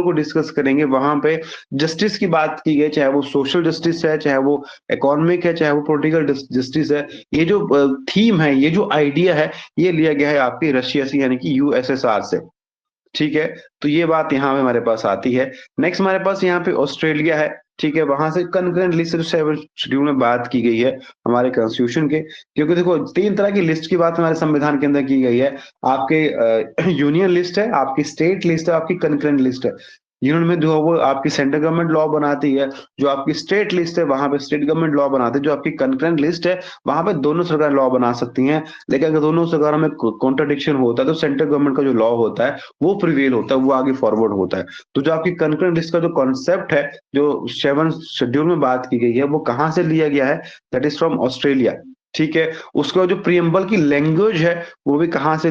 को डिस्कस करेंगे, वहां पे जस्टिस की बात की गई, चाहे वो सोशल जस्टिस है, चाहे वो इकोनॉमिक है, चाहे वो पॉलिटिकल जस्टिस है। ये जो थीम है, ये जो आइडिया है, ये लिया गया है आपके रशिया से, यानी कि यूएसएसआर से। ठीक है, तो ये बात यहाँ पे हमारे पास आती है। नेक्स्ट हमारे पास यहाँ पे ऑस्ट्रेलिया है। ठीक है, वहां से कंकरेंट लिस्ट जो 7 शेड्यूल में बात की गई है हमारे कॉन्स्टिट्यूशन के, क्योंकि देखो 3 तरह की लिस्ट की बात हमारे संविधान के अंदर की गई है। आपके यूनियन लिस्ट है, आपकी स्टेट लिस्ट है, आपकी कंकरेंट लिस्ट है। यूनियन में जो है वो आपकी सेंट्रल गवर्नमेंट लॉ बनाती है। जो आपकी स्टेट लिस्ट है, वहां पे स्टेट गवर्नमेंट लॉ बनाती है। जो आपकी कंकरेंट लिस्ट है, वहां पे दोनों सरकार लॉ बना सकती हैं। लेकिन अगर दोनों सरकारों में कॉन्ट्रडिक्शन होता है, तो सेंट्रल गवर्नमेंट का जो लॉ होता है वो प्रिवेल होता है, वो आगे फॉरवर्ड होता है। तो जो आपकी कंकरेंट लिस्ट का जो कॉन्सेप्ट है, जो 7 शेड्यूल में बात की गई है, वो कहाँ से लिया गया है? That is from Australia. ठीक है, उसका जो प्रियम्बल की लैंग्वेज है, वो भी कहाँ से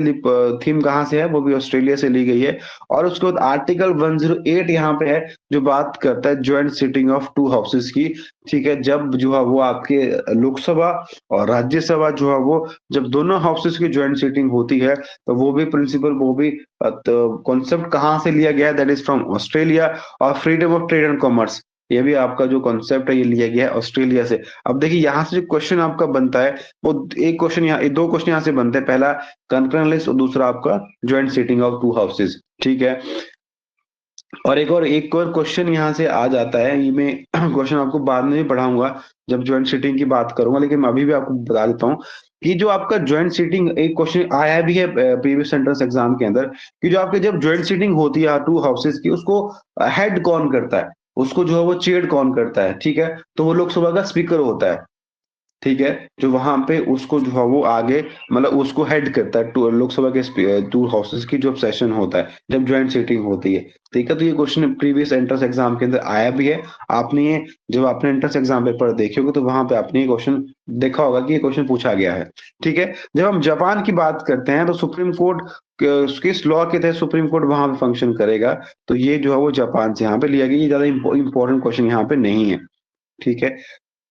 थीम कहाँ से है? वो भी ऑस्ट्रेलिया से ली गई है। और उसके बाद आर्टिकल 108 यहाँ पे है, जो बात करता है ज्वाइंट सिटिंग ऑफ 2 हाउसेस की। ठीक है, जब जो है वो आपके लोकसभा और राज्यसभा जो है वो, जब दोनों हाउसेस की ज्वाइंट सीटिंग होती है, तो वो भी प्रिंसिपल, वो भी कॉन्सेप्ट कहाँ से लिया गया है? That is from Australia. और freedom of trade and commerce, ये भी आपका जो कॉन्सेप्ट है, ये लिया गया है ऑस्ट्रेलिया से। अब देखिए यहाँ से जो क्वेश्चन आपका बनता है, वो एक क्वेश्चन यहाँ, 2 क्वेश्चन यहाँ से बनते हैं। पहला कंकरेंट लिस्ट और दूसरा आपका ज्वाइंट सीटिंग ऑफ 2 हाउसेस। ठीक है, और एक और क्वेश्चन यहाँ से आ जाता है। ये मैं क्वेश्चन आपको बाद में भी पढ़ाऊंगा जब ज्वाइंट सीटिंग की बात करूंगा, लेकिन मैं अभी भी आपको बता देता हूँ कि जो आपका ज्वाइंट सीटिंग, एक क्वेश्चन आया भी है प्रीवियस एंट्रेंस एग्जाम के अंदर, कि जो आपके जब ज्वाइंट सीटिंग होती है 2 हाउसेस की, उसको हेड कौन करता है? उसको जो है वो चेयर कौन करता है? ठीक है, तो वो लोकसभा का स्पीकर होता है। ठीक है, जो वहां पे उसको जो है वो आगे, मतलब उसको हेड करता है लोकसभा के 2 हाउसेस की जो सेशन होता है, जब ज्वाइंट सीटिंग होती है। ठीक है, तो ये क्वेश्चन प्रीवियस एंट्रेंस एग्जाम के अंदर आया भी है। आपने ये, जब आपने एंट्रेंस एग्जाम पेपर देखे होगे, तो वहां पे आपने ये क्वेश्चन देखा होगा कि ये क्वेश्चन पूछा गया है। ठीक है, जब हम जापान की बात करते हैं, तो सुप्रीम कोर्ट किस लॉ के तहत सुप्रीम कोर्ट वहां पे फंक्शन करेगा? तो ये जो है वो जापान से यहाँ पे लिया गया। ये ज्यादा इंपॉर्टेंट क्वेश्चन यहाँ पे नहीं है। ठीक है,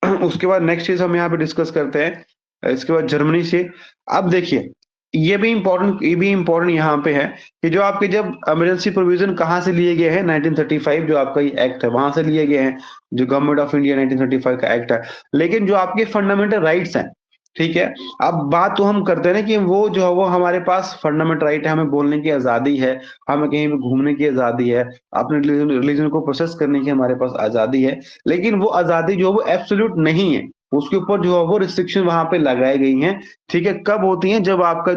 उसके बाद नेक्स्ट चीज हम यहाँ पे डिस्कस करते हैं, इसके बाद जर्मनी से। अब देखिए, ये भी इम्पोर्टेंट यहाँ पे है कि जो आपके जब इमरजेंसी प्रोविजन कहाँ से लिए गए हैं? 1935 जो आपका ये एक्ट है, वहां से लिए गए हैं। जो गवर्नमेंट ऑफ इंडिया 1935 का एक्ट है। लेकिन जो आपके फंडामेंटल राइट्स हैं, ठीक है, अब बात तो हम करते हैं ना कि वो जो है वो हमारे पास फंडामेंटल राइट है, हमें बोलने की आजादी है, हमें कहीं भी घूमने की आजादी है, अपने रिलीजन को प्रोसेस करने की हमारे पास आजादी है। लेकिन वो आजादी जो है वो एब्सोल्यूट नहीं है, उसके ऊपर जो है वो रिस्ट्रिक्शन वहां पे लगाई गई हैं। ठीक है, कब होती हैं? जब आपका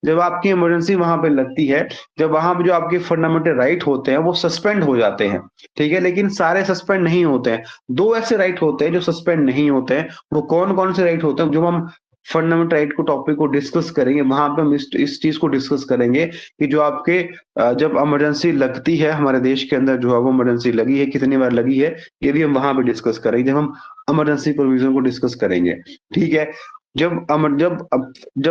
जब आपकी इमरजेंसी वहां पे लगती है, जब वहां पे जो आपके फंडामेंटल राइट होते हैं वो सस्पेंड हो जाते हैं। ठीक है, लेकिन सारे सस्पेंड नहीं होते हैं। 2 ऐसे राइट होते हैं जो सस्पेंड नहीं होते हैं। वो कौन कौन से राइट होते हैं? जो हम फंडामेंटल राइट को टॉपिक को डिस्कस करेंगे, वहां पे हम इस चीज को डिस्कस करेंगे कि जो आपके जब इमरजेंसी लगती है हमारे देश के अंदर, जो है वो इमरजेंसी लगी है, कितनी बार लगी है, ये भी हम वहां पे डिस्कस करेंगे जब हम इमरजेंसी प्रोविजन को डिस्कस करेंगे। ठीक है, जब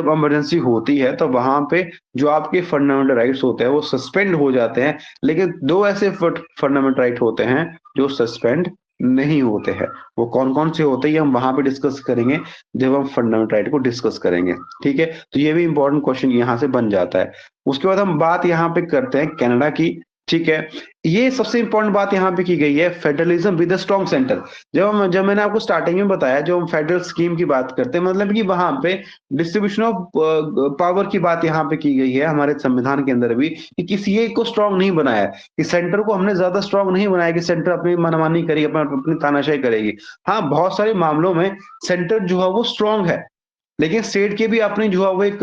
इमरजेंसी होती है, तो वहां पे जो आपके फंडामेंटल राइट्स होते हैं वो सस्पेंड हो जाते हैं। लेकिन 2 ऐसे फंडामेंटल राइट होते हैं जो सस्पेंड नहीं होते हैं। वो कौन कौन से होते हैं, ये हम वहां पे डिस्कस करेंगे जब हम फंडामेंटल राइट को डिस्कस करेंगे। ठीक है, तो ये भी इंपॉर्टेंट क्वेश्चन यहाँ से बन जाता है। उसके बाद हम बात यहाँ पे करते हैं कनाडा की। ठीक है, ये सबसे इंपॉर्टेंट बात यहाँ पे की गई है, फेडरलिज्म विद स्ट्रॉन्ग सेंटर। जब मैंने आपको स्टार्टिंग में बताया, जो हम फेडरल स्कीम की बात करते हैं, मतलब कि वहां पे डिस्ट्रीब्यूशन ऑफ पावर की बात यहाँ पे की गई है हमारे संविधान के अंदर भी, कि किसी एक को स्ट्रांग नहीं बनाया है, कि सेंटर को हमने ज्यादा स्ट्रांग नहीं बनाया कि सेंटर अपनी मनमानी करेगी, अपनी तानाशाही करेगी। हाँ, बहुत सारे मामलों में सेंटर जो है वो स्ट्रांग है, लेकिन स्टेट की भी अपनी जो है वो एक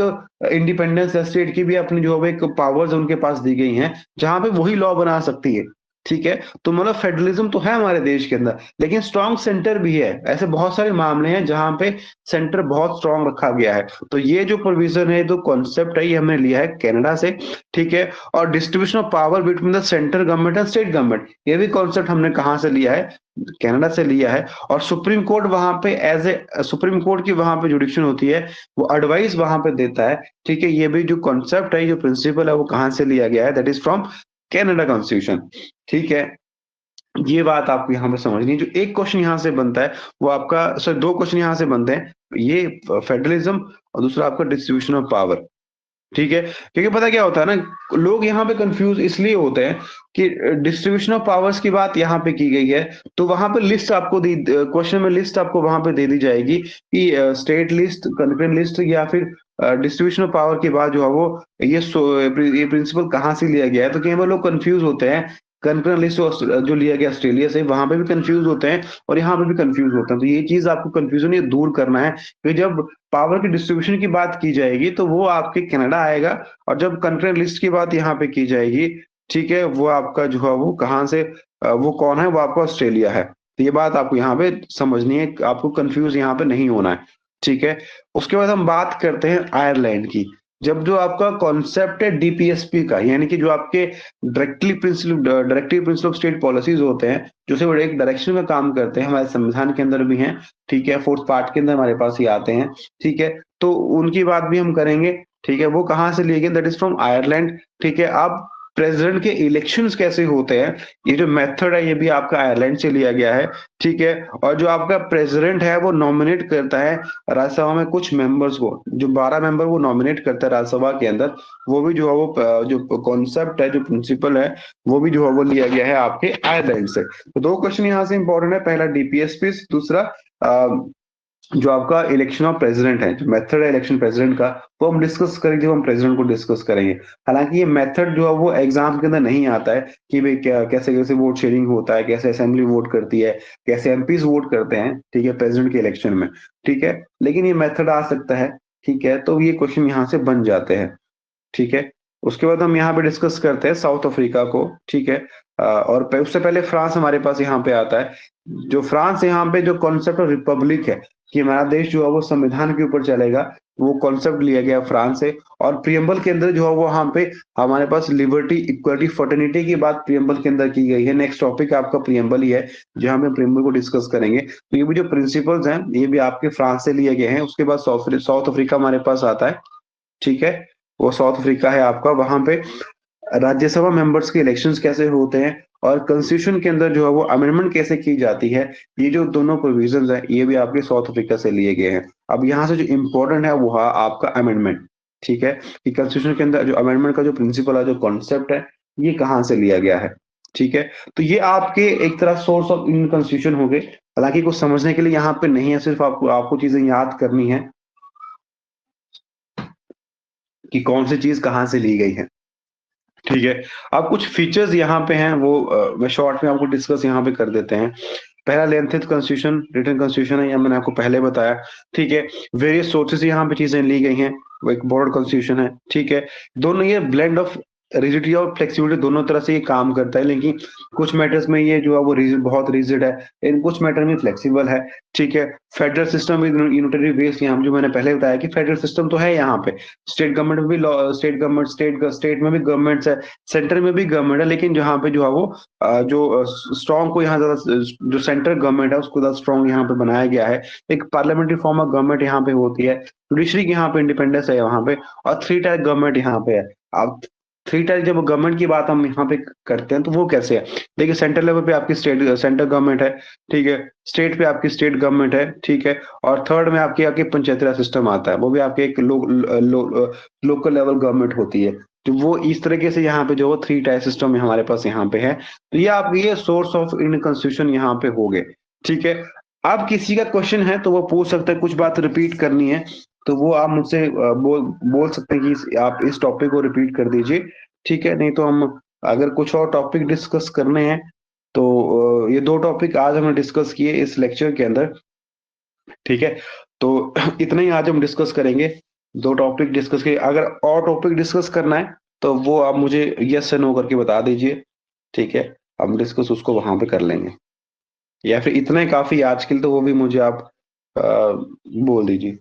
इंडिपेंडेंस है, स्टेट की भी अपनी जो है वो एक पावर्स उनके पास दी गई हैं, जहां पे वही लॉ बना सकती है। ठीक है? तो मतलब फेडरलिज्म तो है हमारे देश के अंदर, लेकिन स्ट्रॉन्ग सेंटर भी है। ऐसे बहुत सारे मामले हैं जहाँ पे सेंटर बहुत स्ट्रॉन्ग रखा गया है। तो ये जो प्रोविज़न है, जो कॉन्सेप्ट है, ये हमने लिया है कनाडा से, ठीक है? और distribution of power between the central government and state government, ये भी कॉन्सेप्ट हमने कहाँ से लिया है? कनाडा से लिया है। और सुप्रीम कोर्ट वहाँ पे एज़ सुप्रीम कोर्ट की वहाँ पे जुडिक्शन होती है, वो एडवाइस वहाँ पे देता है, ठीक है? ये भी जो कॉन्सेप्ट है, जो प्रिंसिपल है, वो कहाँ से लिया गया है? That is from Canada constitution, ठीक है? ये बात आपको यहाँ पे समझनी है। जो एक क्वेश्चन यहाँ से बनता है, वो आपका सॉरी 2 क्वेश्चन यहाँ से बनते हैं। ये फेडरलिज्म और दूसरा आपका डिस्ट्रीब्यूशन ऑफ पावर, ठीक है? क्योंकि पता क्या होता है ना, लोग यहाँ पे कन्फ्यूज़ इसलिए होते हैं कि डिस्ट्रीब्यूशन ऑफ पावर्स की बात यहाँ पे की गई है, तो वहाँ पे लिस्ट आपको क्वेश्चन में लिस्ट आपको वहाँ पे दे दी जाएगी कि स्टेट लिस्ट, कंकरेंट लिस्ट या फिर डिस्ट्रीब्यूशन ऑफ पावर के बाद जो है वो ये प्रिंसिपल कहाँ से लिया गया है। तो कई बार लोग कन्फ्यूज़ होते हैं। कंकरेंट लिस्ट जो लिया गया ऑस्ट्रेलिया से, वहाँ पे भी कन्फ्यूज़ होते हैं और यहाँ पे भी कन्फ्यूज़ होते हैं। तो ये चीज़ आपको कन्फ्यूज़न ये दूर करना है कि जब पावर की डिस्ट्रीब्यूशन की बात की जाएगी तो वो आपके कनाडा आएगा, और जब कंकरेंट लिस्ट की बात यहाँ पे की जाएगी, ठीक है, वो आपका जो है वो कहाँ से वो कौन है, वो आपका ऑस्ट्रेलिया है। तो ये बात आपको यहाँ पे समझनी है, आपको कंफ्यूज यहाँ पे नहीं होना है, ठीक है। उसके बाद हम बात करते हैं आयरलैंड की। जब जो आपका कॉन्सेप्ट है डीपीएसपी का, यानी कि जो आपके directive principle of state policies होते हैं, जो सिर्फ एक डायरेक्शन में काम करते हैं, हमारे संविधान के अंदर भी हैं, ठीक है, फोर्थ पार्ट के अंदर हमारे पास ये आते हैं, ठीक है, तो उनकी बात भी हम करेंगे, ठीक है। वो कहाँ से लिए गए? दैट इज फ्रॉम आयरलैंड, ठीक है। अब प्रेसिडेंट के इलेक्शंस कैसे होते हैं, ये जो मेथड है, ये भी आपका आयरलैंड से लिया गया है, ठीक है। और जो आपका प्रेसिडेंट है वो नॉमिनेट करता है राज्यसभा में कुछ मेंबर्स को, जो 12 मेंबर वो नॉमिनेट करता है राज्यसभा के अंदर। वो भी जो है वो जो कॉन्सेप्ट है, जो प्रिंसिपल है, वो भी जो है वो लिया गया है आपके आयरलैंड से। तो 2 क्वेश्चन यहाँ से इंपॉर्टेंट है, पहला डीपीएसपी, दूसरा जो आपका इलेक्शन ऑफ प्रेसिडेंट है, जो मेथड है इलेक्शन प्रेसिडेंट का, वो हम डिस्कस करेंगे जब हम प्रेसिडेंट को डिस्कस करेंगे। हालांकि ये मेथड जो है वो एग्जाम के अंदर नहीं आता है कि भाई क्या कैसे कैसे वोट शेयरिंग होता है, कैसे असेंबली वोट करती है, कैसे एमपीज वोट करते हैं, ठीक है, प्रेसिडेंट के इलेक्शन में, ठीक है। लेकिन ये मेथड आ सकता है, ठीक है, तो ये क्वेश्चन यहाँ से बन जाते हैं, ठीक है। उसके बाद हम यहाँ पे डिस्कस करते हैं साउथ अफ्रीका को, ठीक है। और उससे पहले फ्रांस हमारे पास यहाँ पे आता है। जो फ्रांस यहाँ पे जो कॉन्सेप्ट ऑफ रिपब्लिक है कि हमारा देश जो है वो संविधान के ऊपर चलेगा, वो कॉन्सेप्ट लिया गया फ्रांस से। और प्रियम्बल के अंदर जो है वो वहाँ पे हमारे पास लिबर्टी, इक्वलिटी, फर्टर्निटी की बात प्रियम्बल के अंदर की गई है। नेक्स्ट टॉपिक आपका प्रियम्बल ही है, जहाँ पे प्रियम्बल को डिस्कस करेंगे। तो ये भी जो प्रिंसिपल्स हैं, ये भी आपके फ्रांस से लिए गए हैं। उसके बाद साउथ अफ्रीका हमारे पास आता है, ठीक है। वो साउथ अफ्रीका है आपका, वहां पे राज्यसभा मेंबर्स के इलेक्शंस कैसे होते हैं और कॉन्स्टिट्यूशन के अंदर जो है वो अमेंडमेंट कैसे की जाती है, ये जो दोनों प्रोविजंस हैं, ये भी आपके साउथ अफ्रीका से लिए गए हैं। अब यहाँ से जो इम्पोर्टेंट है वो है आपका अमेंडमेंट, ठीक है, कि कॉन्स्टिट्यूशन के अंदर जो अमेंडमेंट का जो प्रिंसिपल है, जो कॉन्सेप्ट है, ये कहाँ से लिया गया है, ठीक है। तो ये आपके एक तरह सोर्स ऑफ इंडियन कॉन्स्टिट्यूशन हो गए। हालांकि कुछ समझने के लिए यहाँ पे नहीं है, सिर्फ आपको आपको चीजें याद करनी है कि कौन सी चीज कहाँ से ली गई है, ठीक है। अब कुछ फीचर्स यहाँ पे हैं, वो मैं शॉर्ट में आपको डिस्कस यहाँ पे कर देते हैं। पहला लेंथेड कॉन्स्टिट्यूशन, रिटन कॉन्स्टिट्यूशन है, या मैंने आपको पहले बताया, ठीक है। वेरियस सोर्सेज यहाँ पे चीजें ली गई हैं, वो एक बॉर्डर कॉन्स्टिट्यूशन है, ठीक है। दोनों ये ब्लेंड ऑफ रिजिडिटी और फ्लेक्सिबिलिटी दोनों तरह से ये काम करता है, लेकिन कुछ मैटर्स में ये जो है वो बहुत रिजिड है, इन कुछ मैटर में फ्लेक्सिबल है, ठीक है। Federal system with unitary base, यहाँ जो मैंने पहले बताया कि फेडरल सिस्टम तो है यहाँ पे, स्टेट गवर्नमेंट में भी स्टेट गवर्नमेंट, स्टेट में भी गवर्नमेंट्स है, सेंटर में भी गवर्नमेंट है, लेकिन जहाँ पे जो है वो जो स्ट्रॉन्ग को यहाँ ज्यादा, जो सेंट्रल गवर्नमेंट है उसको ज्यादा स्ट्रॉन्ग यहाँ पे बनाया गया है। एक पार्लियामेंट्री फॉर्म ऑफ गवर्नमेंट यहाँ पे होती है, जुडिशरी की यहाँ पे इंडिपेंडेंस है यहाँ पे, और 3 टायर गवर्नमेंट यहाँ पे है। अब 3 टायर जब गवर्नमेंट की बात हम यहाँ पे करते हैं तो वो कैसे है? देखिए, सेंट्रल लेवल पे आपकी सेंट्रल गवर्नमेंट है, ठीक है। स्टेट पे आपकी स्टेट गवर्नमेंट है, ठीक है। और थर्ड में आपकी आपकी पंचायती राज सिस्टम आता है, वो भी आपके एक लोकल लेवल गवर्नमेंट होती है। तो वो इस तरीके से यहाँ पे जो 3 टायर सिस्टम हमारे पास यहाँ पे है। तो ये आप ये सोर्स ऑफ इंडियन कॉन्स्टिट्यूशन यहाँ पे हो गए, ठीक है। अब किसी का क्वेश्चन है तो वो पूछ सकता है, कुछ बात रिपीट करनी है तो वो आप मुझसे बोल सकते हैं कि आप इस टॉपिक को रिपीट कर दीजिए, ठीक है। नहीं तो हम अगर कुछ और टॉपिक डिस्कस करने हैं तो ये 2 टॉपिक आज हमने डिस्कस किए इस लेक्चर के अंदर, ठीक है। तो इतना ही आज हम डिस्कस करेंगे, 2 टॉपिक डिस्कस किए। अगर और टॉपिक डिस्कस करना है तो वो आप मुझे यस या नो करके बता दीजिए, ठीक है। हम डिस्कस उसको वहां पे कर लेंगे, या फिर इतना ही काफी आज के लिए, तो वो भी मुझे आप बोल दीजिए।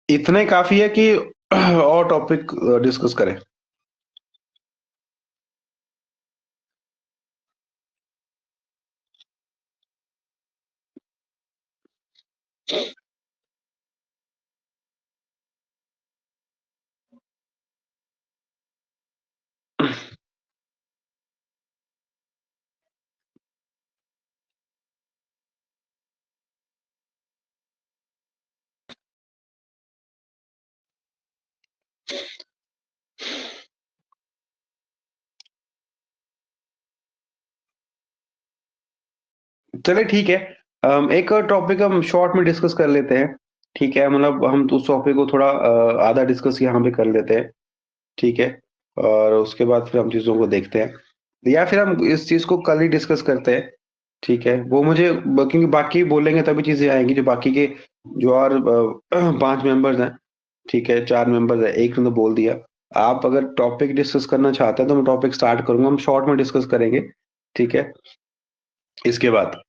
इतना ही काफी है कि और टॉपिक डिस्कस करें। चलिए ठीक है, एक और टॉपिक हम शॉर्ट में डिस्कस कर लेते हैं। ठीक है, मतलब हम उस टॉपिक को थोड़ा आधा डिस्कस यहाँ पे कर लेते हैं। ठीक है, और उसके बाद फिर हम चीजों को देखते हैं, या फिर हम इस चीज को कल ही डिस्कस करते हैं। ठीक है, वो मुझे क्योंकि बाकी बोलेंगे तभी चीजें आएंगी, जो बाकी के जो और 5 मेंबर्स हैं। ठीक है, 4 मेंबर्स है, एक ने तो बोल दिया। आप अगर टॉपिक डिस्कस करना चाहते हैं तो मैं टॉपिक स्टार्ट करूंगा, हम शॉर्ट में डिस्कस करेंगे। ठीक है, इसके बाद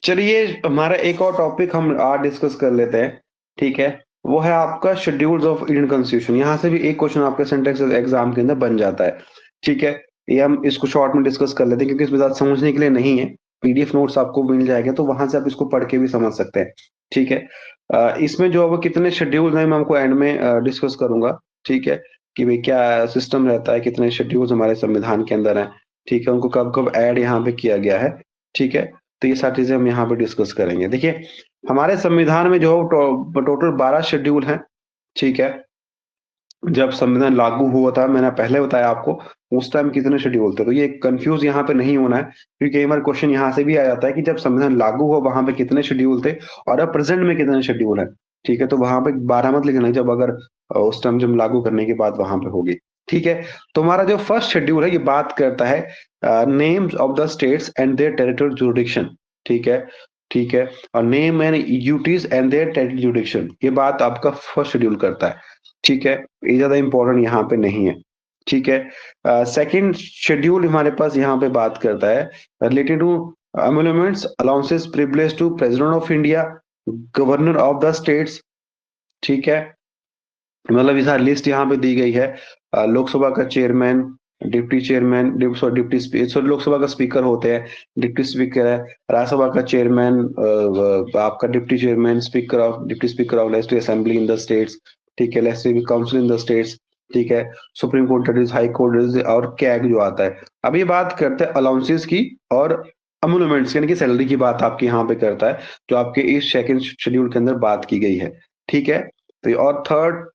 चलिए हमारा एक और टॉपिक हम आज डिस्कस कर लेते हैं। ठीक है, वो है आपका शेड्यूल्स ऑफ इंडियन कॉन्स्टिट्यूशन। यहाँ से भी एक क्वेश्चन आपके सेंटेंस एग्जाम के अंदर बन जाता है। ठीक है, ये हम इसको शॉर्ट में डिस्कस कर लेते हैं, क्योंकि इसमें ज्यादा समझने के लिए नहीं है। पीडीएफ नोट्स आपको मिल जाएगा, तो वहां से आप इसको पढ़ के भी समझ सकते हैं। ठीक है, इसमें जो है वो कितने शेड्यूल हैं मैं आपको एंड में डिस्कस करूंगा। ठीक है, कि भाई क्या सिस्टम रहता है, कितने शेड्यूल्स हमारे संविधान के अंदर हैं। ठीक है, उनको कब कब ऐड यहाँ पे किया गया है। ठीक है, तो ये सारी चीजें हम यहाँ पे डिस्कस करेंगे। देखिए, हमारे संविधान में जो टोटल 12 शेड्यूल हैं। ठीक है, जब संविधान लागू हुआ था, मैंने पहले बताया आपको, उस टाइम कितने शेड्यूल थे, तो ये कंफ्यूज यहाँ पे नहीं होना है, क्योंकि कई बार क्वेश्चन यहाँ से भी आ जाता है कि जब संविधान लागू हुआ वहां पे कितने शेड्यूल थे, और अब प्रेजेंट में कितने शेड्यूल है। ठीक है, तो वहां पे 12 मत लिखना, जब अगर उस टाइम जब लागू करने की बात वहां पे होगी। ठीक है, तो हमारा जो फर्स्ट शेड्यूल है ये बात करता है names of the states and their territorial jurisdiction. ठीक है, ठीक है, और name and duties and their territorial jurisdiction, ये बात आपका फर्स्ट शेड्यूल करता है। ठीक है, ये ज्यादा इंपॉर्टेंट यहाँ पे नहीं है। ठीक है, सेकंड शेड्यूल हमारे पास यहाँ पे बात करता है related to amendments allowances privilege to president of India, governor of the states. ठीक है, मतलब ये सारी लिस्ट यहाँ पे दी गई है। लोकसभा का चेयरमैन, डिप्टी चेयरमैन, लोकसभा का स्पीकर होते हैं, डिप्टी स्पीकर है। राज्यसभा का चेयरमैन, आपका deputy chairman, speaker of deputy speaker of legislative assembly in the states. ठीक है, legislative council in the states. ठीक है, सुप्रीम कोर्ट जजेस, हाई कोर्ट जजेस, और कैग जो आता है। अब ये बात करते हैं अलाउंसेस की और अमूलमेंट्स, यानी कि सैलरी की बात आपकी यहाँ पे करता है, जो आपके इस सेकंड शेड्यूल के अंदर बात की गई है। ठीक है, तो और थर्ड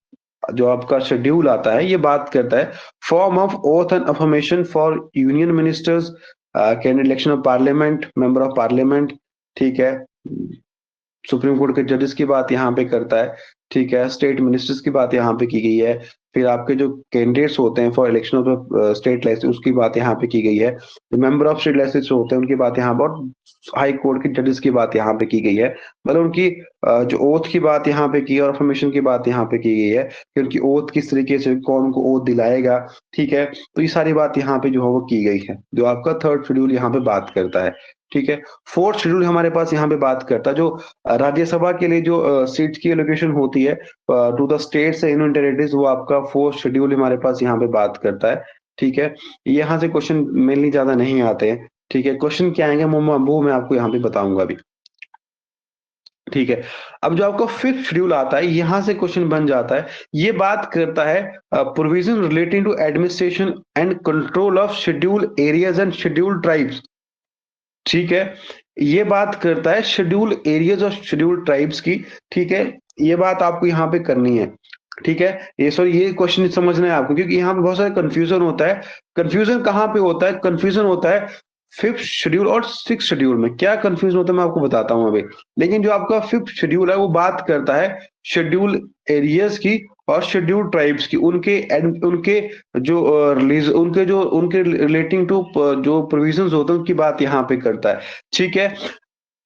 जो आपका शेड्यूल आता है ये बात करता है form of oath and affirmation for union ministers, candidate election of parliament, member of parliament. ठीक है, सुप्रीम कोर्ट के जजेस की बात यहाँ पे करता है। ठीक है, स्टेट मिनिस्टर्स की बात यहाँ पे की गई है। फिर आपके जो कैंडिडेट्स होते हैं for election of state legislature, उसकी बात यहाँ पे की गई है। मेंबर ऑफ स्टेट लेजिस्लेचर होते हैं उनकी बात यहाँ पर, और हाई कोर्ट के जजेस की बात यहाँ पे की गई है। मतलब उनकी जो ओथ की बात यहाँ पे की है और अफर्मेशन की बात यहाँ पे की गई है, कि उनकी ओथ किस तरीके से, कौन को ओथ दिलाएगा। ठीक है, तो ये सारी बात यहाँ पे जो है वो की गई है, जो आपका थर्ड शेड्यूल यहाँ पे बात करता है। ठीक है, फोर्थ शेड्यूल हमारे पास यहाँ पे बात करता है जो राज्यसभा के लिए जो सीट की एलोकेशन होती है to the states and union territories, वो आपका फोर्थ शेड्यूल हमारे पास यहाँ पे बात करता है। ठीक है, यहाँ से क्वेश्चन मेनली ज्यादा नहीं आते हैं। ठीक है, क्वेश्चन क्या आएंगे वो मैं आपको यहाँ पे बताऊंगा अभी। ठीक है, अब जो आपका फिफ्थ शेड्यूल आता है, यहां से क्वेश्चन बन जाता है। ये बात करता है provision relating to administration and control of schedule areas and schedule tribes. ठीक है। ये बात करता है शेड्यूल एरियाज और शेड्यूल ट्राइब्स की, ठीक है। ये बात आपको यहाँ पे करनी है, ठीक है। ये सॉरी, ये क्वेश्चन समझना है आपको, क्योंकि यहाँ पे बहुत सारा कंफ्यूजन होता है। कंफ्यूजन कहाँ पे होता है? कंफ्यूजन होता है फिफ्थ शेड्यूल और सिक्स शेड्यूल में। क्या कंफ्यूजन होता है मैं आपको बताता हूँ अभी। लेकिन जो आपका फिफ्थ शेड्यूल है वो बात करता है शेड्यूल एरियाज की और शेड्यूल ट्राइब्स की, उनके जो उनके रिलेटिंग टू जो प्रोविजंस होते हैं उनकी बात यहाँ पे करता है, ठीक है।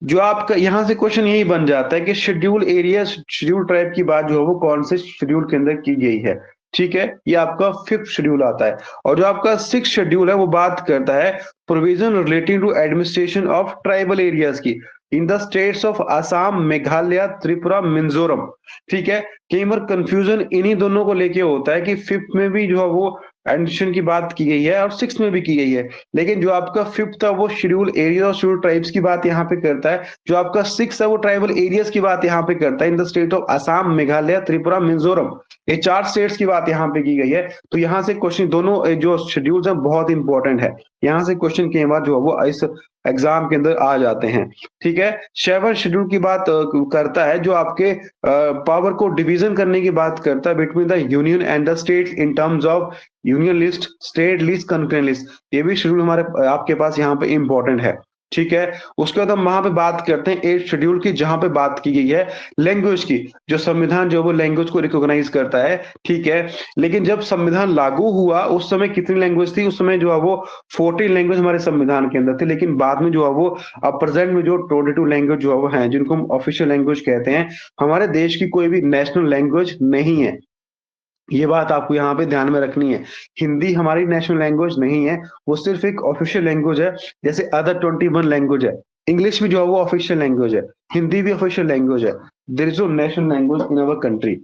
जो आपका यहाँ से क्वेश्चन यही बन जाता है कि शेड्यूल एरिया शेड्यूल ट्राइब की बात जो है वो कौन से शेड्यूल के अंदर की गई है, ठीक है। ये आपका फिफ्थ शेड्यूल आता है। और जो आपका सिक्स शेड्यूल है वो बात करता है provision relating to administration of tribal areas की in the states of Assam, Meghalaya, Tripura, Mizoram, ठीक है। कई बार कंफ्यूजन इन्हीं दोनों को लेके होता है कि फिफ्थ में भी जो है वो एडमिशन की बात की गई है और सिक्स में भी की गई है। लेकिन जो आपका फिफ्थ है वो शेड्यूल एरिया और शेड्यूल ट्राइब्स की बात यहाँ पे करता है। जो आपका सिक्स है वो ट्राइबल एरियाज की बात यहाँ पे करता है in the state of Assam, Meghalaya, Tripura, Mizoram. ये चार स्टेट्स की बात यहाँ पे की गई है। तो यहाँ से क्वेश्चन दोनों जो शेड्यूल्स है बहुत इंपॉर्टेंट है। यहाँ से क्वेश्चन कई बार जो है वो इस एग्जाम के अंदर आ जाते हैं, ठीक है। सेवन शेड्यूल की बात करता है, जो आपके पावर को डिवीजन करने की बात करता है between the union and the state in terms of union list, state list, concurrent list. ये भी शेड्यूल हमारे आपके पास यहाँ पे इंपॉर्टेंट है, ठीक है। उसके बाद हम वहां पे बात करते हैं एट शेड्यूल की, जहां पे बात की गई है लैंग्वेज की। जो संविधान जो वो लैंग्वेज को रिकॉग्नाइज करता है, ठीक है। लेकिन जब संविधान लागू हुआ उस समय कितनी लैंग्वेज थी? उस समय जो है वो 14 लैंग्वेज हमारे संविधान के अंदर थी। लेकिन बाद में जो है वो अब प्रेजेंट में जो 22 लैंग्वेज जो है वो है, जिनको हम ऑफिशियल लैंग्वेज कहते हैं। हमारे देश की कोई भी नेशनल लैंग्वेज नहीं है, ये बात आपको यहाँ पे ध्यान में रखनी है। हिंदी हमारी नेशनल लैंग्वेज नहीं है, वो सिर्फ एक ऑफिशियल लैंग्वेज है। जैसे अदर 21 लैंग्वेज है, इंग्लिश भी जो है वो ऑफिशियल लैंग्वेज है, हिंदी भी ऑफिशियल लैंग्वेज है। There is no national language in our country.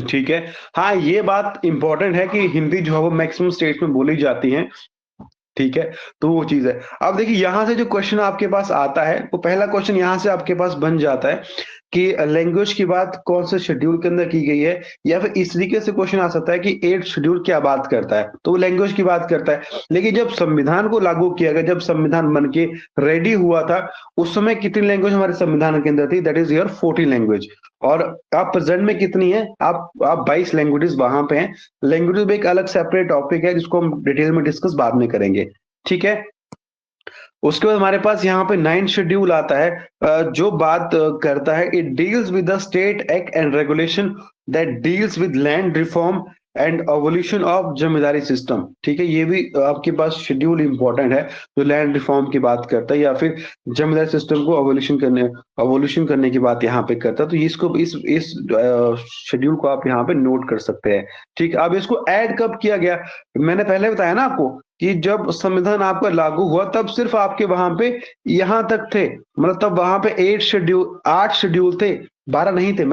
ठीक है। हाँ, ये बात इंपॉर्टेंट है कि हिंदी जो है वो मैक्सिमम स्टेट में बोली जाती है, ठीक है। तो वो चीज है। अब देखिए यहाँ से जो क्वेश्चन आपके पास आता है, वो पहला क्वेश्चन यहाँ से आपके पास बन जाता है कि लैंग्वेज की बात कौन से शेड्यूल के अंदर की गई है। या फिर इस तरीके से क्वेश्चन आ सकता है कि एट शेड्यूल क्या बात करता है, तो वो लैंग्वेज की बात करता है। लेकिन जब संविधान को लागू किया गया, जब संविधान बन के रेडी हुआ था, उस समय कितनी लैंग्वेज हमारे संविधान के अंदर थी? That is your 14 language. और आप प्रेजेंट में कितनी है? आप 22 लैंग्वेजेस वहां पे हैं। लैंग्वेज भी एक अलग सेपरेट टॉपिक है जिसको हम डिटेल में डिस्कस बाद में करेंगे, ठीक है। उसके बाद हमारे पास यहाँ पे 9 शेड्यूल आता है, जो बात करता है it deals with the state act and regulation that deals with land reform and evolution of zamindari system, ठीक है। ये भी आपके पास शेड्यूल इंपॉर्टेंट है, जो लैंड रिफॉर्म की बात करता है या फिर जमींदारी सिस्टम को एवोल्यूशन करने की बात यहाँ पे करता है। तो इसको इस शेड्यूल को आप यहाँ पे नोट कर सकते हैं, ठीक है। अब इसको ऐड कब किया गया? मैंने पहले बताया ना आपको कि जब संविधान आपका लागू हुआ तब सिर्फ आपके वहां पे यहाँ तक थे। मतलब तब वहां पे 8 शेड्यूल थे, 12 नहीं थे।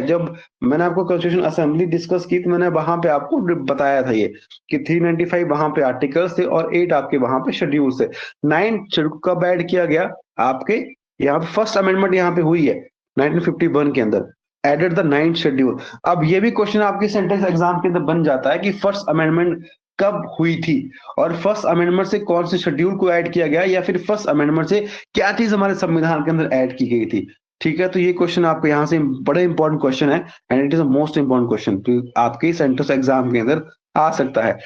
जब मैंने आपको कॉन्स्टिट्यूशन असेंबली डिस्कस की तो मैंने वहां पे आपको बताया था ये कि 395 वहां पे आर्टिकल्स थे और 8 आपके वहां पे शेड्यूल थे। 9 शेड्यूल कब ऐड किया गया? आपके यहाँ पे फर्स्ट अमेंडमेंट यहाँ पे हुई है 1951 के अंदर, एडेड द 9th शेड्यूल। अब ये भी क्वेश्चन आपके सेंटेंस एग्जाम के अंदर बन जाता है कि फर्स्ट अमेंडमेंट कब हुई थी और फर्स्ट अमेंडमेंट से कौन से शेड्यूल को ऐड किया गया, या फिर फर्स्ट अमेंडमेंट से क्या चीज हमारे संविधान के अंदर ऐड की गई थी, ठीक है। तो ये क्वेश्चन आपको यहाँ से बड़ा इंपॉर्टेंट क्वेश्चन है and it is the most important question, तो आपके सेंटेंस एग्जाम के अंदर आ सकता है।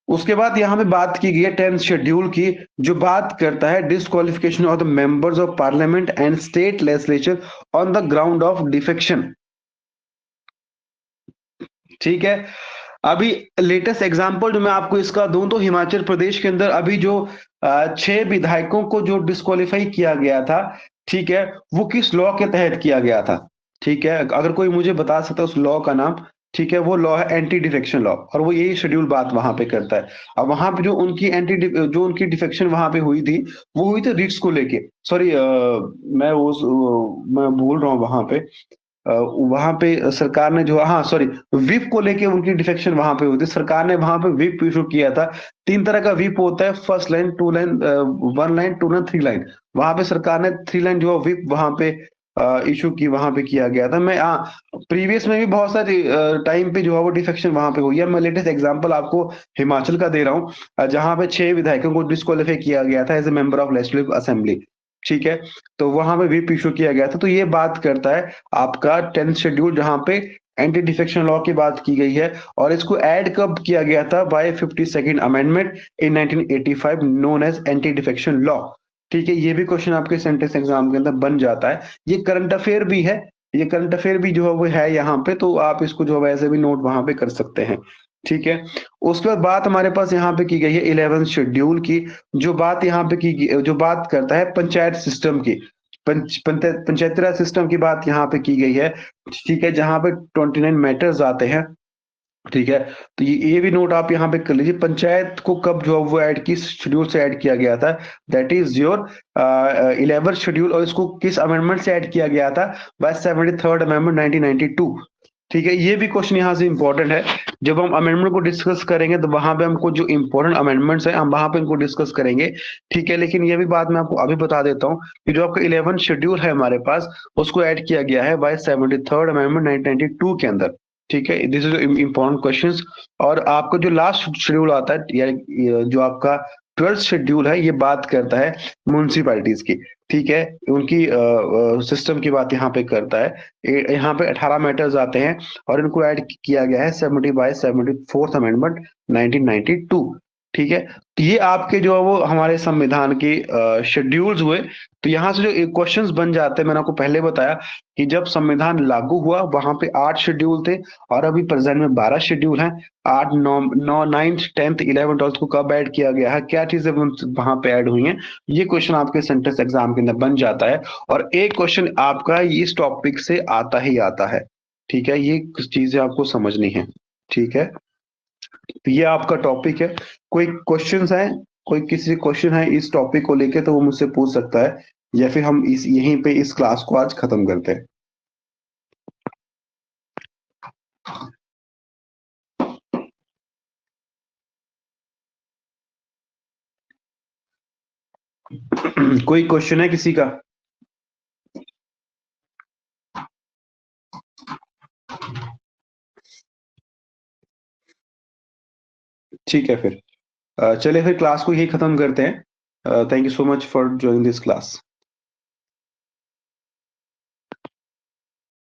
उसके बाद यहाँ पे बात की गई है 10th शेड्यूल की, जो बात करता है disqualification of the members of parliament and state legislature on the ground of defection, ठीक है। अभी लेटेस्ट एग्जांपल जो मैं आपको इसका दूं तो हिमाचल प्रदेश के अंदर अभी जो 6 विधायकों को जो डिस्क्वालीफाई किया गया था, ठीक है, वो किस लॉ के तहत किया गया था, ठीक है। अगर कोई मुझे बता सकता है उस लॉ का नाम, ठीक है, वो लॉ है एंटी डिफेक्शन लॉ, और वो यही शेड्यूल बात वहां पे करता है। अब वहां पे जो उनकी डिफेक्शन वहां पे हुई थी, वो हुई थी रिट्स को लेके। सॉरी, मैं भूल रहा हूँ वहां पे। वहां पे सरकार ने जो, हाँ सॉरी, विप को लेके उनकी डिफेक्शन वहां पे हुई थी। सरकार ने वहां पे विप इशू किया था। 3 तरह का विप होता है, first line, 2 line, 1 line, 2 line, 3 line. वहां पे सरकार ने 3 लाइन जो विप वहां पे इशू की वहां पे किया गया था। मैं प्रीवियस में भी बहुत सारे टाइम पे जो है वो डिफेक्शन वहां पे हुई है। मैं लेटेस्ट एग्जांपल आपको हिमाचल का दे रहा हूँ, जहां पे 6 विधायकों को डिस्क्वालीफाई किया गया था as a member of legislative assembly. ठीक है, तो वहां पे व्हिप इशू किया गया था। तो ये बात करता है आपका 10th शेड्यूल, जहां पे एंटी डिफेक्शन लॉ की बात की गई है, और इसको ऐड कब किया गया था? By 52nd amendment in 1985, known as anti defection law. ठीक है, ये भी क्वेश्चन आपके सेंटेंस एग्जाम के अंदर बन जाता है। ये करंट अफेयर भी है, ये करंट अफेयर भी जो है वो है यहाँ पे, तो आप इसको जो है वैसे भी नोट वहां पे कर सकते हैं। ठीक है, उसके बाद बात हमारे पास यहाँ पे की गई है 11th शेड्यूल की, जो बात यहाँ पे जो बात करता है पंचायत सिस्टम की, पंचायती राज सिस्टम की बात यहाँ पे की गई है। ठीक है, जहाँ पे 29 मैटर्स आते हैं। ठीक है, तो ये भी नोट आप यहाँ पे कर लीजिए, पंचायत को कब जो है वो ऐड किस शेड्यूल से ऐड किया गया था? That is your 11th schedule, और इसको किस अमेंडमेंट से ऐड किया गया था? By 73rd amendment 1992। ठीक है, ये भी क्वेश्चन यहाँ से इंपॉर्टेंट है। जब हम अमेंडमेंट को डिस्कस करेंगे तो वहां पे हमको जो इंपॉर्टेंट अमेंडमेंट्स है हम वहां पे इनको डिस्कस करेंगे। ठीक है, लेकिन ये भी बात मैं आपको अभी बता देता हूँ कि जो आपका 11th शेड्यूल है हमारे पास, उसको ऐड किया गया है बाय 73rd अमेंडमेंट 1992 के अंदर। ठीक है, दिस इज इम्पोर्टेंट क्वेश्चंस। और आपका जो लास्ट शेड्यूल आता है, या जो आपका 12th शेड्यूल है, ये बात करता है म्यूनसिपैलिटीज की। ठीक है, उनकी सिस्टम की बात यहाँ पे करता है। यहाँ पे 18 मैटर्स आते हैं, और इनको ऐड किया गया है 70 बाय 74th अमेंडमेंट 1992। ठीक है, तो ये आपके जो है वो हमारे संविधान के शेड्यूल्स हुए। तो यहाँ से जो क्वेश्चंस बन जाते हैं, मैंने आपको पहले बताया कि जब संविधान लागू हुआ वहां पे 8 शेड्यूल थे, और अभी प्रेजेंट में 12 शेड्यूल हैं। 8, 9, 9th, 10th, 11th, 12th को कब ऐड किया गया है, क्या चीजें वहां पे ऐड हुई हैं, ये क्वेश्चन आपके सेंटेंस एग्जाम के अंदर बन जाता है। और एक क्वेश्चन आपका इस टॉपिक से आता ही आता है। ठीक है, ये कुछ चीजें आपको समझनी है। ठीक है, तो ये आपका टॉपिक है। कोई क्वेश्चंस है? कोई किसी क्वेश्चन है इस टॉपिक को लेके तो वो मुझसे पूछ सकता है, या फिर हम इस यहीं पे इस क्लास को आज खत्म करते हैं। कोई क्वेश्चन है किसी का? ठीक है, फिर चलिए फिर क्लास को यही खत्म करते हैं। Thank you so much for joining this class.